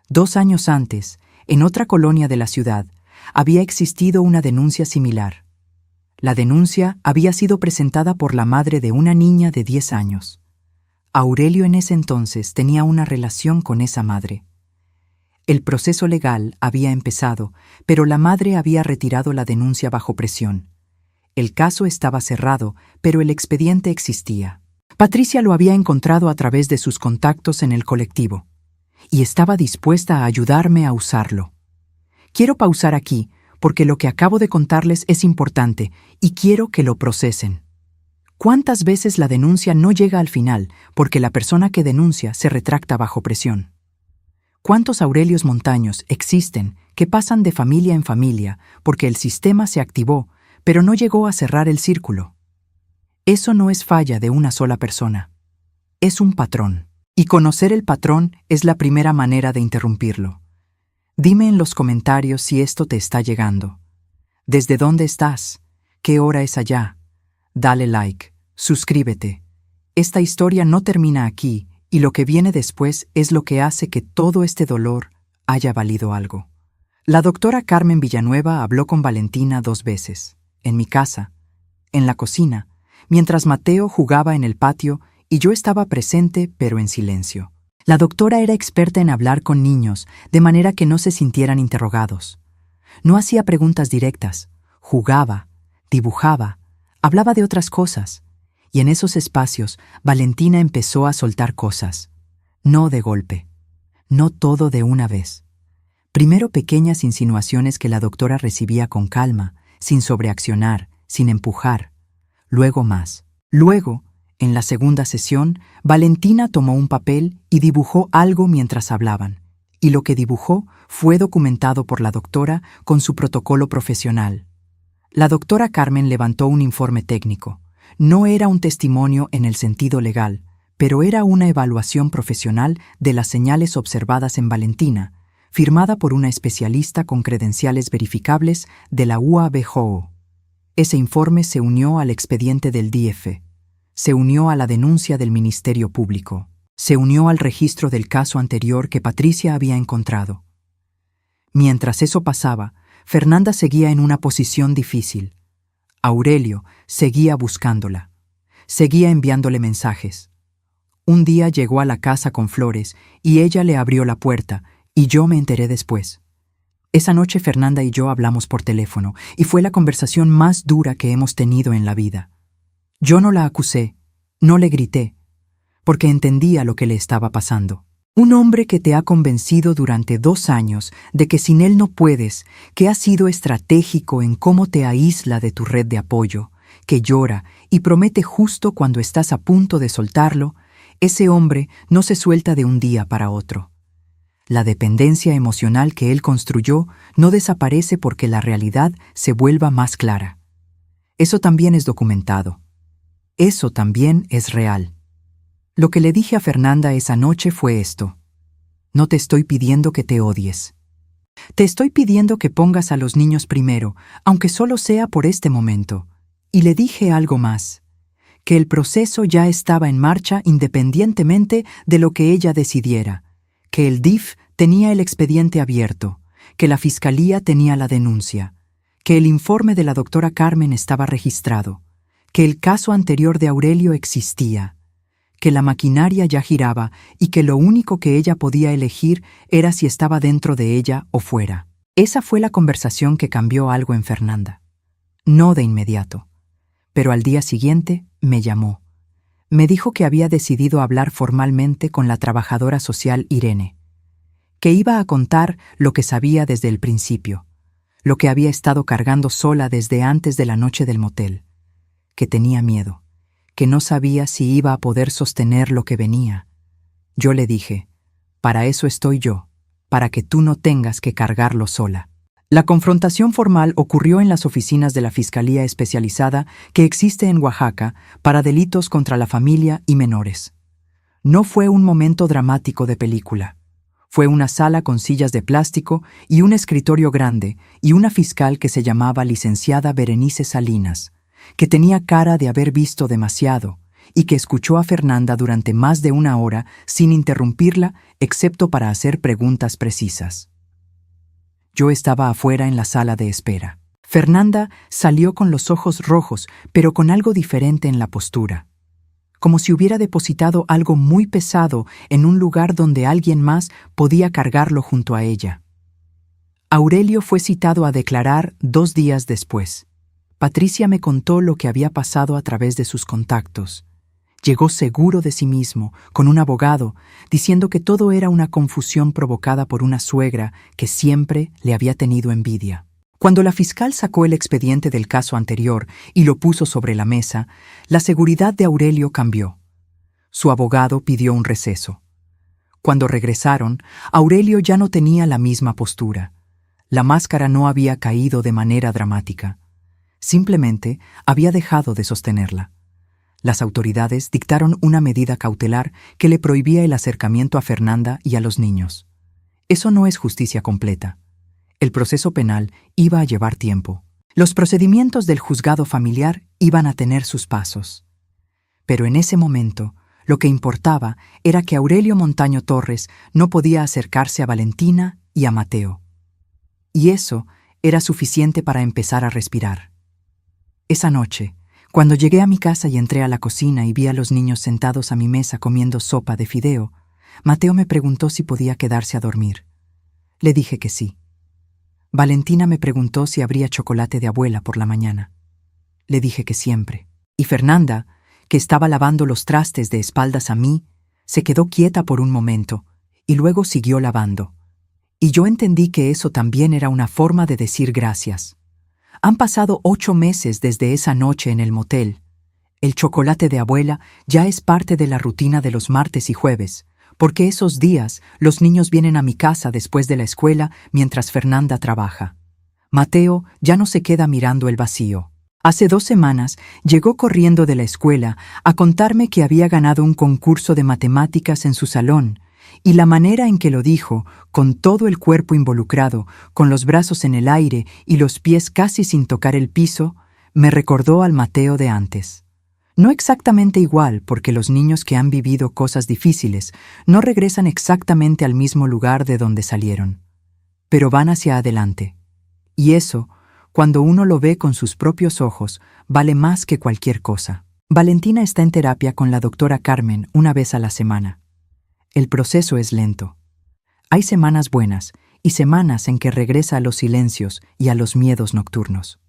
2 años antes, en otra colonia de la ciudad, había existido una denuncia similar. La denuncia había sido presentada por la madre de una niña de 10 años. Aurelio en ese entonces tenía una relación con esa madre. El proceso legal había empezado, pero la madre había retirado la denuncia bajo presión. El caso estaba cerrado, pero el expediente existía. Patricia lo había encontrado a través de sus contactos en el colectivo, y estaba dispuesta a ayudarme a usarlo. Quiero pausar aquí, porque lo que acabo de contarles es importante y quiero que lo procesen. ¿Cuántas veces la denuncia no llega al final porque la persona que denuncia se retracta bajo presión? ¿Cuántos Aurelios Montaños existen que pasan de familia en familia porque el sistema se activó, pero no llegó a cerrar el círculo? Eso no es falla de una sola persona. Es un patrón. Y conocer el patrón es la primera manera de interrumpirlo. Dime en los comentarios si esto te está llegando. ¿Desde dónde estás? ¿Qué hora es allá? Dale like, suscríbete. Esta historia no termina aquí y lo que viene después es lo que hace que todo este dolor haya valido algo. La doctora Carmen Villanueva habló con Valentina 2 veces, en mi casa, en la cocina, mientras Mateo jugaba en el patio y yo estaba presente pero en silencio. La doctora era experta en hablar con niños de manera que no se sintieran interrogados. No hacía preguntas directas, jugaba, dibujaba, hablaba de otras cosas, y en esos espacios Valentina empezó a soltar cosas. No de golpe, no todo de una vez. Primero pequeñas insinuaciones que la doctora recibía con calma, sin sobreaccionar, sin empujar. Luego más. Luego, en la segunda sesión, Valentina tomó un papel y dibujó algo mientras hablaban, y lo que dibujó fue documentado por la doctora con su protocolo profesional. La doctora Carmen levantó un informe técnico. No era un testimonio en el sentido legal, pero era una evaluación profesional de las señales observadas en Valentina, firmada por una especialista con credenciales verificables de la UABJOO. Ese informe se unió al expediente del DIF, se unió a la denuncia del Ministerio Público, se unió al registro del caso anterior que Patricia había encontrado. Mientras eso pasaba, Fernanda seguía en una posición difícil. Aurelio seguía buscándola, seguía enviándole mensajes. Un día llegó a la casa con flores y ella le abrió la puerta y yo me enteré después. Esa noche Fernanda y yo hablamos por teléfono y fue la conversación más dura que hemos tenido en la vida. Yo no la acusé, no le grité, porque entendía lo que le estaba pasando. Un hombre que te ha convencido durante 2 años de que sin él no puedes, que ha sido estratégico en cómo te aísla de tu red de apoyo, que llora y promete justo cuando estás a punto de soltarlo, ese hombre no se suelta de un día para otro. La dependencia emocional que él construyó no desaparece porque la realidad se vuelva más clara. Eso también es documentado. Eso también es real. Lo que le dije a Fernanda esa noche fue esto: no te estoy pidiendo que te odies. Te estoy pidiendo que pongas a los niños primero, aunque solo sea por este momento. Y le dije algo más, que el proceso ya estaba en marcha independientemente de lo que ella decidiera, que el DIF tenía el expediente abierto, que la Fiscalía tenía la denuncia, que el informe de la doctora Carmen estaba registrado, que el caso anterior de Aurelio existía, que la maquinaria ya giraba y que lo único que ella podía elegir era si estaba dentro de ella o fuera. Esa fue la conversación que cambió algo en Fernanda. No de inmediato, pero al día siguiente me llamó. Me dijo que había decidido hablar formalmente con la trabajadora social Irene, que iba a contar lo que sabía desde el principio, lo que había estado cargando sola desde antes de la noche del motel, que tenía miedo, que no sabía si iba a poder sostener lo que venía. Yo le dije, para eso estoy yo, para que tú no tengas que cargarlo sola. La confrontación formal ocurrió en las oficinas de la Fiscalía Especializada que existe en Oaxaca para delitos contra la familia y menores. No fue un momento dramático de película. Fue una sala con sillas de plástico y un escritorio grande y una fiscal que se llamaba licenciada Berenice Salinas, que tenía cara de haber visto demasiado y que escuchó a Fernanda durante más de 1 hora sin interrumpirla excepto para hacer preguntas precisas. Yo estaba afuera en la sala de espera. Fernanda salió con los ojos rojos, pero con algo diferente en la postura, como si hubiera depositado algo muy pesado en un lugar donde alguien más podía cargarlo junto a ella. Aurelio fue citado a declarar 2 días después. Patricia me contó lo que había pasado a través de sus contactos. Llegó seguro de sí mismo, con un abogado, diciendo que todo era una confusión provocada por una suegra que siempre le había tenido envidia. Cuando la fiscal sacó el expediente del caso anterior y lo puso sobre la mesa, la seguridad de Aurelio cambió. Su abogado pidió un receso. Cuando regresaron, Aurelio ya no tenía la misma postura. La máscara no había caído de manera dramática. Simplemente había dejado de sostenerla. Las autoridades dictaron una medida cautelar que le prohibía el acercamiento a Fernanda y a los niños. Eso no es justicia completa. El proceso penal iba a llevar tiempo. Los procedimientos del juzgado familiar iban a tener sus pasos. Pero en ese momento, lo que importaba era que Aurelio Montaño Torres no podía acercarse a Valentina y a Mateo. Y eso era suficiente para empezar a respirar. Esa noche, cuando llegué a mi casa y entré a la cocina y vi a los niños sentados a mi mesa comiendo sopa de fideo, Mateo me preguntó si podía quedarse a dormir. Le dije que sí. Valentina me preguntó si habría chocolate de abuela por la mañana. Le dije que siempre. Y Fernanda, que estaba lavando los trastes de espaldas a mí, se quedó quieta por un momento y luego siguió lavando. Y yo entendí que eso también era una forma de decir gracias. Han pasado 8 meses desde esa noche en el motel. El chocolate de abuela ya es parte de la rutina de los martes y jueves, porque esos días los niños vienen a mi casa después de la escuela mientras Fernanda trabaja. Mateo ya no se queda mirando el vacío. Hace 2 semanas llegó corriendo de la escuela a contarme que había ganado un concurso de matemáticas en su salón, y la manera en que lo dijo, con todo el cuerpo involucrado, con los brazos en el aire y los pies casi sin tocar el piso, me recordó al Mateo de antes. No exactamente igual, porque los niños que han vivido cosas difíciles no regresan exactamente al mismo lugar de donde salieron, pero van hacia adelante. Y eso, cuando uno lo ve con sus propios ojos, vale más que cualquier cosa. Valentina está en terapia con la doctora Carmen 1 vez a la semana. El proceso es lento. Hay semanas buenas y semanas en que regresa a los silencios y a los miedos nocturnos.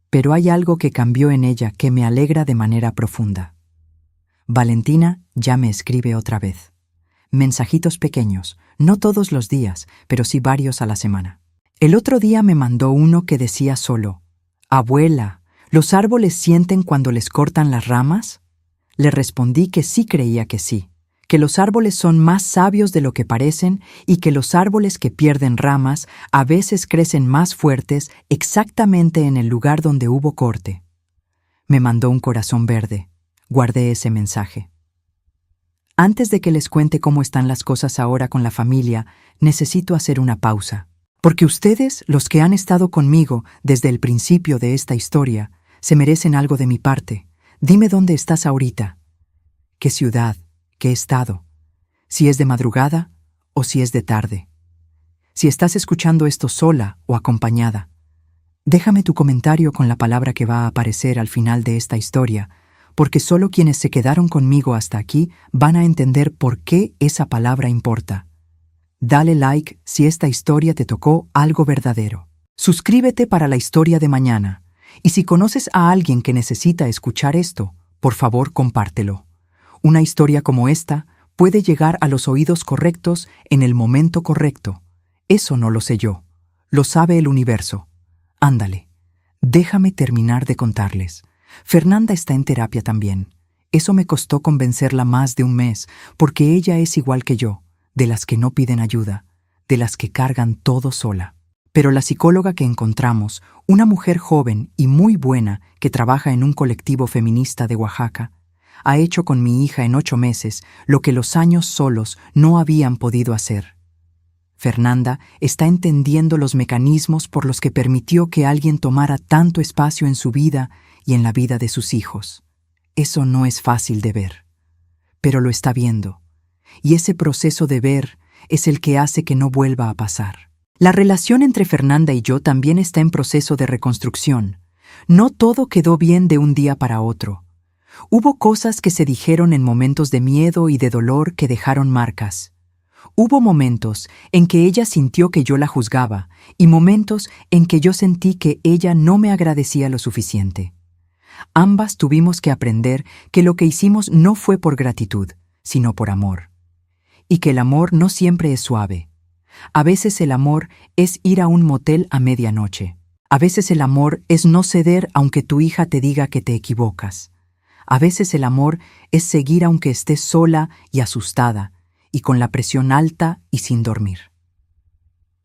Pero hay algo que cambió en ella que me alegra de manera profunda. Valentina ya me escribe otra vez. Mensajitos pequeños, no todos los días, pero sí varios a la semana. El otro día me mandó uno que decía solo: «Abuela, ¿los árboles sienten cuando les cortan las ramas?». Le respondí que sí creía que sí, que los árboles son más sabios de lo que parecen y que los árboles que pierden ramas a veces crecen más fuertes exactamente en el lugar donde hubo corte. Me mandó un corazón verde. Guardé ese mensaje. Antes de que les cuente cómo están las cosas ahora con la familia, necesito hacer una pausa. Porque ustedes, los que han estado conmigo desde el principio de esta historia, se merecen algo de mi parte. Dime dónde estás ahorita. ¿Qué ciudad? ¿Qué estado? Si es de madrugada o si es de tarde. Si estás escuchando esto sola o acompañada. Déjame tu comentario con la palabra que va a aparecer al final de esta historia, porque solo quienes se quedaron conmigo hasta aquí van a entender por qué esa palabra importa. Dale like si esta historia te tocó algo verdadero. Suscríbete para la historia de mañana. Y si conoces a alguien que necesita escuchar esto, por favor compártelo. Una historia como esta puede llegar a los oídos correctos en el momento correcto. Eso no lo sé yo. Lo sabe el universo. Ándale. Déjame terminar de contarles. Fernanda está en terapia también. Eso me costó convencerla más de 1 mes, porque ella es igual que yo, de las que no piden ayuda, de las que cargan todo sola. Pero la psicóloga que encontramos, una mujer joven y muy buena que trabaja en un colectivo feminista de Oaxaca, ha hecho con mi hija en 8 meses lo que los años solos no habían podido hacer. Fernanda está entendiendo los mecanismos por los que permitió que alguien tomara tanto espacio en su vida y en la vida de sus hijos. Eso no es fácil de ver, pero lo está viendo. Y ese proceso de ver es el que hace que no vuelva a pasar. La relación entre Fernanda y yo también está en proceso de reconstrucción. No todo quedó bien de un día para otro. Hubo cosas que se dijeron en momentos de miedo y de dolor que dejaron marcas. Hubo momentos en que ella sintió que yo la juzgaba y momentos en que yo sentí que ella no me agradecía lo suficiente. Ambas tuvimos que aprender que lo que hicimos no fue por gratitud, sino por amor. Y que el amor no siempre es suave. A veces el amor es ir a un motel a medianoche. A veces el amor es no ceder aunque tu hija te diga que te equivocas. A veces el amor es seguir aunque estés sola y asustada, y con la presión alta y sin dormir.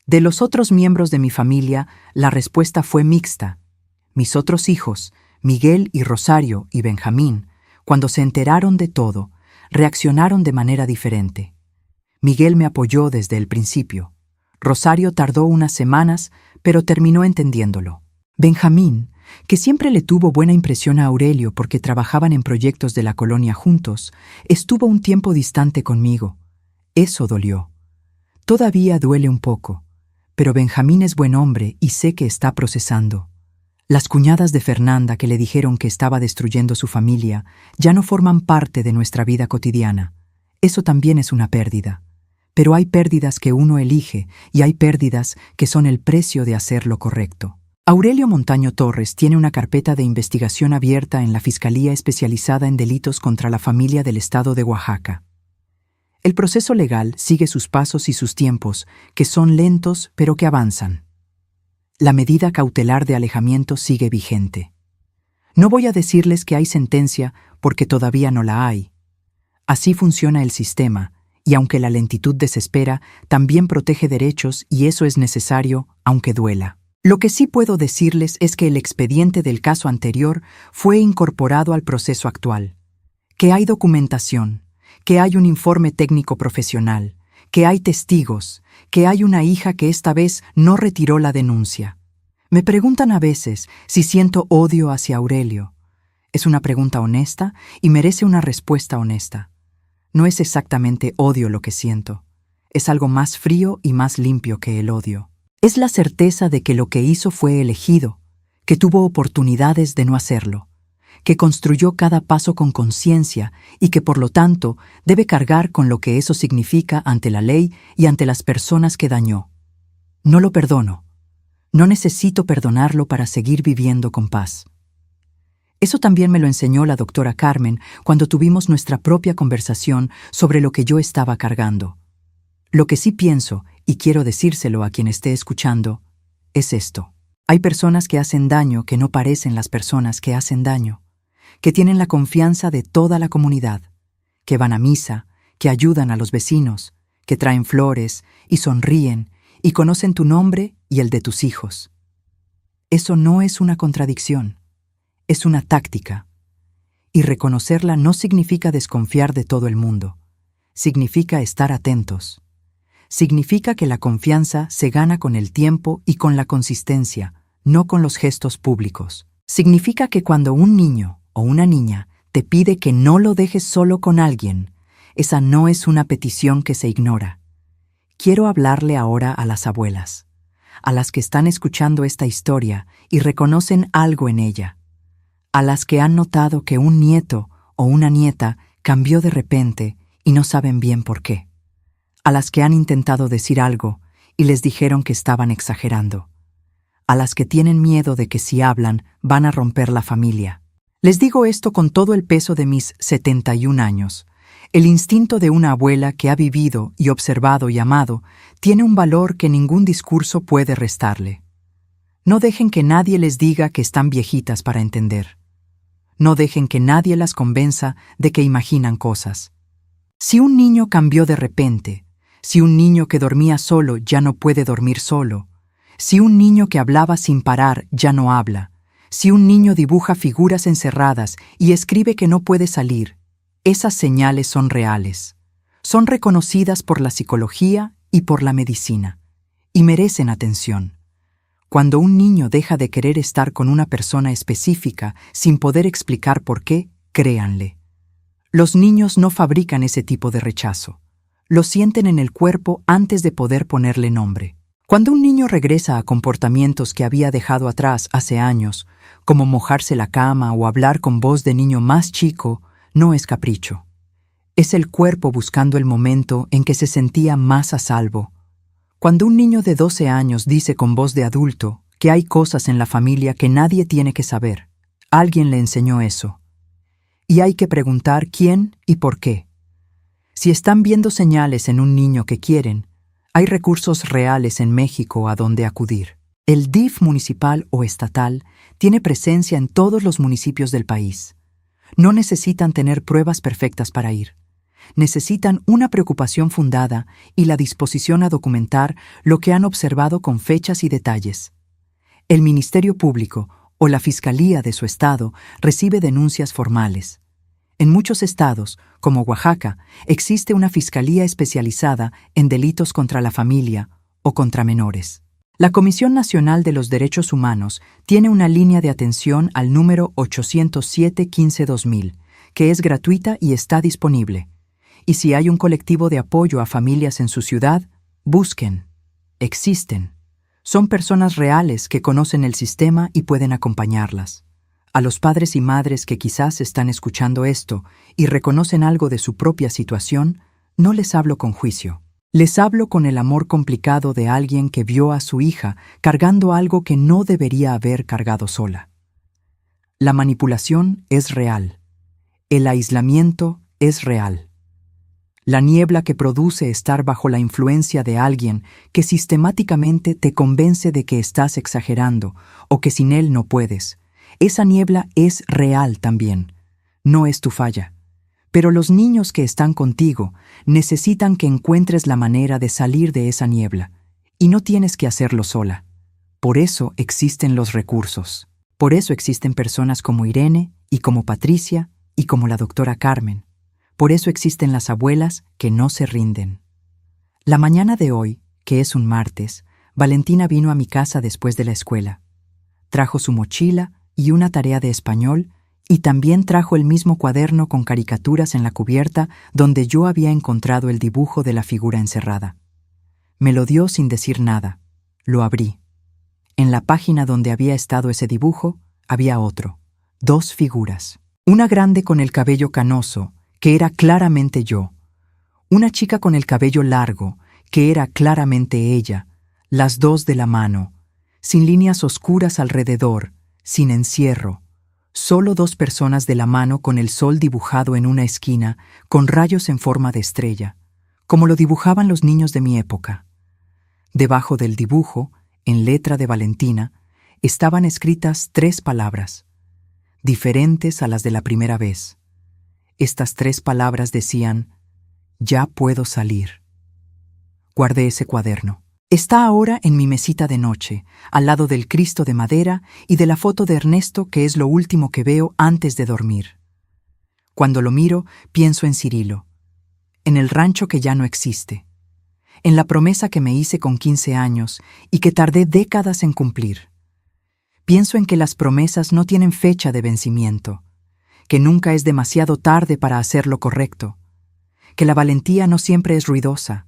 De los otros miembros de mi familia, la respuesta fue mixta. Mis otros hijos, Miguel y Rosario y Benjamín, cuando se enteraron de todo, reaccionaron de manera diferente. Miguel me apoyó desde el principio. Rosario tardó unas semanas, pero terminó entendiéndolo. Benjamín, que siempre le tuvo buena impresión a Aurelio porque trabajaban en proyectos de la colonia juntos, estuvo un tiempo distante conmigo. Eso dolió. Todavía duele un poco, pero Benjamín es buen hombre y sé que está procesando. Las cuñadas de Fernanda que le dijeron que estaba destruyendo su familia ya no forman parte de nuestra vida cotidiana. Eso también es una pérdida. Pero hay pérdidas que uno elige y hay pérdidas que son el precio de hacer lo correcto. Aurelio Montaño Torres tiene una carpeta de investigación abierta en la Fiscalía Especializada en Delitos contra la Familia del Estado de Oaxaca. El proceso legal sigue sus pasos y sus tiempos, que son lentos pero que avanzan. La medida cautelar de alejamiento sigue vigente. No voy a decirles que hay sentencia porque todavía no la hay. Así funciona el sistema, y aunque la lentitud desespera, también protege derechos y eso es necesario, aunque duela. Lo que sí puedo decirles es que el expediente del caso anterior fue incorporado al proceso actual, que hay documentación, que hay un informe técnico profesional, que hay testigos, que hay una hija que esta vez no retiró la denuncia. Me preguntan a veces si siento odio hacia Aurelio. Es una pregunta honesta y merece una respuesta honesta. No es exactamente odio lo que siento. Es algo más frío y más limpio que el odio. Es la certeza de que lo que hizo fue elegido, que tuvo oportunidades de no hacerlo, que construyó cada paso con conciencia y que por lo tanto debe cargar con lo que eso significa ante la ley y ante las personas que dañó. No lo perdono. No necesito perdonarlo para seguir viviendo con paz. Eso también me lo enseñó la doctora Carmen cuando tuvimos nuestra propia conversación sobre lo que yo estaba cargando. Lo que sí pienso, y quiero decírselo a quien esté escuchando, es esto. Hay personas que hacen daño que no parecen las personas que hacen daño, que tienen la confianza de toda la comunidad, que van a misa, que ayudan a los vecinos, que traen flores y sonríen y conocen tu nombre y el de tus hijos. Eso no es una contradicción, es una táctica. Y reconocerla no significa desconfiar de todo el mundo, significa estar atentos. Significa que la confianza se gana con el tiempo y con la consistencia, no con los gestos públicos. Significa que cuando un niño o una niña te pide que no lo dejes solo con alguien, esa no es una petición que se ignora. Quiero hablarle ahora a las abuelas, a las que están escuchando esta historia y reconocen algo en ella, a las que han notado que un nieto o una nieta cambió de repente y no saben bien por qué, a las que han intentado decir algo y les dijeron que estaban exagerando, a las que tienen miedo de que si hablan van a romper la familia. Les digo esto con todo el peso de mis 71 años. El instinto de una abuela que ha vivido y observado y amado tiene un valor que ningún discurso puede restarle. No dejen que nadie les diga que están viejitas para entender. No dejen que nadie las convenza de que imaginan cosas. Si un niño cambió de repente, si un niño que dormía solo ya no puede dormir solo, si un niño que hablaba sin parar ya no habla, si un niño dibuja figuras encerradas y escribe que no puede salir, esas señales son reales. Son reconocidas por la psicología y por la medicina, y merecen atención. Cuando un niño deja de querer estar con una persona específica sin poder explicar por qué, créanle. Los niños no fabrican ese tipo de rechazo. Lo sienten en el cuerpo antes de poder ponerle nombre. Cuando un niño regresa a comportamientos que había dejado atrás hace años, como mojarse la cama o hablar con voz de niño más chico, no es capricho. Es el cuerpo buscando el momento en que se sentía más a salvo. Cuando un niño de 12 años dice con voz de adulto que hay cosas en la familia que nadie tiene que saber, alguien le enseñó eso. Y hay que preguntar quién y por qué. Si están viendo señales en un niño que quieren, hay recursos reales en México a donde acudir. El DIF municipal o estatal tiene presencia en todos los municipios del país. No necesitan tener pruebas perfectas para ir. Necesitan una preocupación fundada y la disposición a documentar lo que han observado con fechas y detalles. El Ministerio Público o la Fiscalía de su estado recibe denuncias formales. En muchos estados, como Oaxaca, existe una fiscalía especializada en delitos contra la familia o contra menores. La Comisión Nacional de los Derechos Humanos tiene una línea de atención al número 807-15-2000, que es gratuita y está disponible. Y si hay un colectivo de apoyo a familias en su ciudad, busquen. Existen. Son personas reales que conocen el sistema y pueden acompañarlas. A los padres y madres que quizás están escuchando esto y reconocen algo de su propia situación, no les hablo con juicio. Les hablo con el amor complicado de alguien que vio a su hija cargando algo que no debería haber cargado sola. La manipulación es real. El aislamiento es real. La niebla que produce estar bajo la influencia de alguien que sistemáticamente te convence de que estás exagerando o que sin él no puedes. Esa niebla es real también. No es tu falla. Pero los niños que están contigo necesitan que encuentres la manera de salir de esa niebla, y no tienes que hacerlo sola. Por eso existen los recursos. Por eso existen personas como Irene y como Patricia y como la doctora Carmen. Por eso existen las abuelas que no se rinden. La mañana de hoy, que es un martes, Valentina vino a mi casa después de la escuela. Trajo su mochila y una tarea de español y también trajo el mismo cuaderno con caricaturas en la cubierta donde yo había encontrado el dibujo de la figura encerrada. Me lo dio sin decir nada. Lo abrí. En la página donde había estado ese dibujo había otro, 2 figuras. Una grande con el cabello canoso, que era claramente yo. Una chica con el cabello largo, que era claramente ella, las dos de la mano, sin líneas oscuras alrededor, sin encierro, solo 2 personas de la mano con el sol dibujado en una esquina, con rayos en forma de estrella, como lo dibujaban los niños de mi época. Debajo del dibujo, en letra de Valentina, estaban escritas 3 palabras, diferentes a las de la primera vez. Estas 3 palabras decían: ya puedo salir. Guardé ese cuaderno. Está ahora en mi mesita de noche, al lado del Cristo de madera y de la foto de Ernesto, que es lo último que veo antes de dormir. Cuando lo miro, pienso en Cirilo, en el rancho que ya no existe, en la promesa que me hice con 15 años y que tardé décadas en cumplir. Pienso en que las promesas no tienen fecha de vencimiento, que nunca es demasiado tarde para hacer lo correcto, que la valentía no siempre es ruidosa.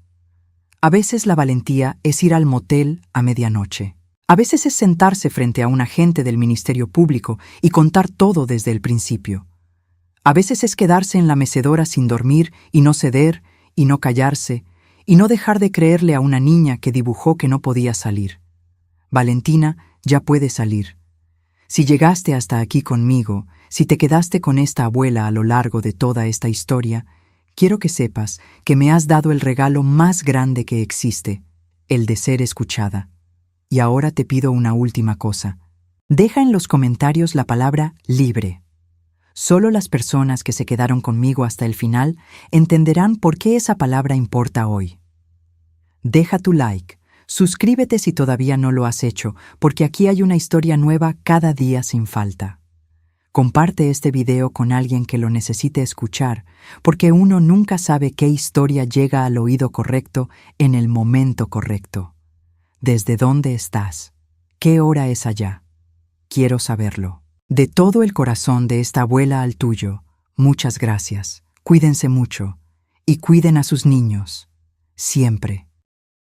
A veces la valentía es ir al motel a medianoche. A veces es sentarse frente a un agente del Ministerio Público y contar todo desde el principio. A veces es quedarse en la mecedora sin dormir y no ceder y no callarse y no dejar de creerle a una niña que dibujó que no podía salir. Valentina ya puede salir. Si llegaste hasta aquí conmigo, si te quedaste con esta abuela a lo largo de toda esta historia, quiero que sepas que me has dado el regalo más grande que existe, el de ser escuchada. Y ahora te pido una última cosa. Deja en los comentarios la palabra libre. Solo las personas que se quedaron conmigo hasta el final entenderán por qué esa palabra importa hoy. Deja tu like, suscríbete si todavía no lo has hecho, porque aquí hay una historia nueva cada día sin falta. Comparte este video con alguien que lo necesite escuchar, porque uno nunca sabe qué historia llega al oído correcto en el momento correcto. ¿Desde dónde estás? ¿Qué hora es allá? Quiero saberlo. De todo el corazón de esta abuela al tuyo, muchas gracias. Cuídense mucho y cuiden a sus niños, siempre.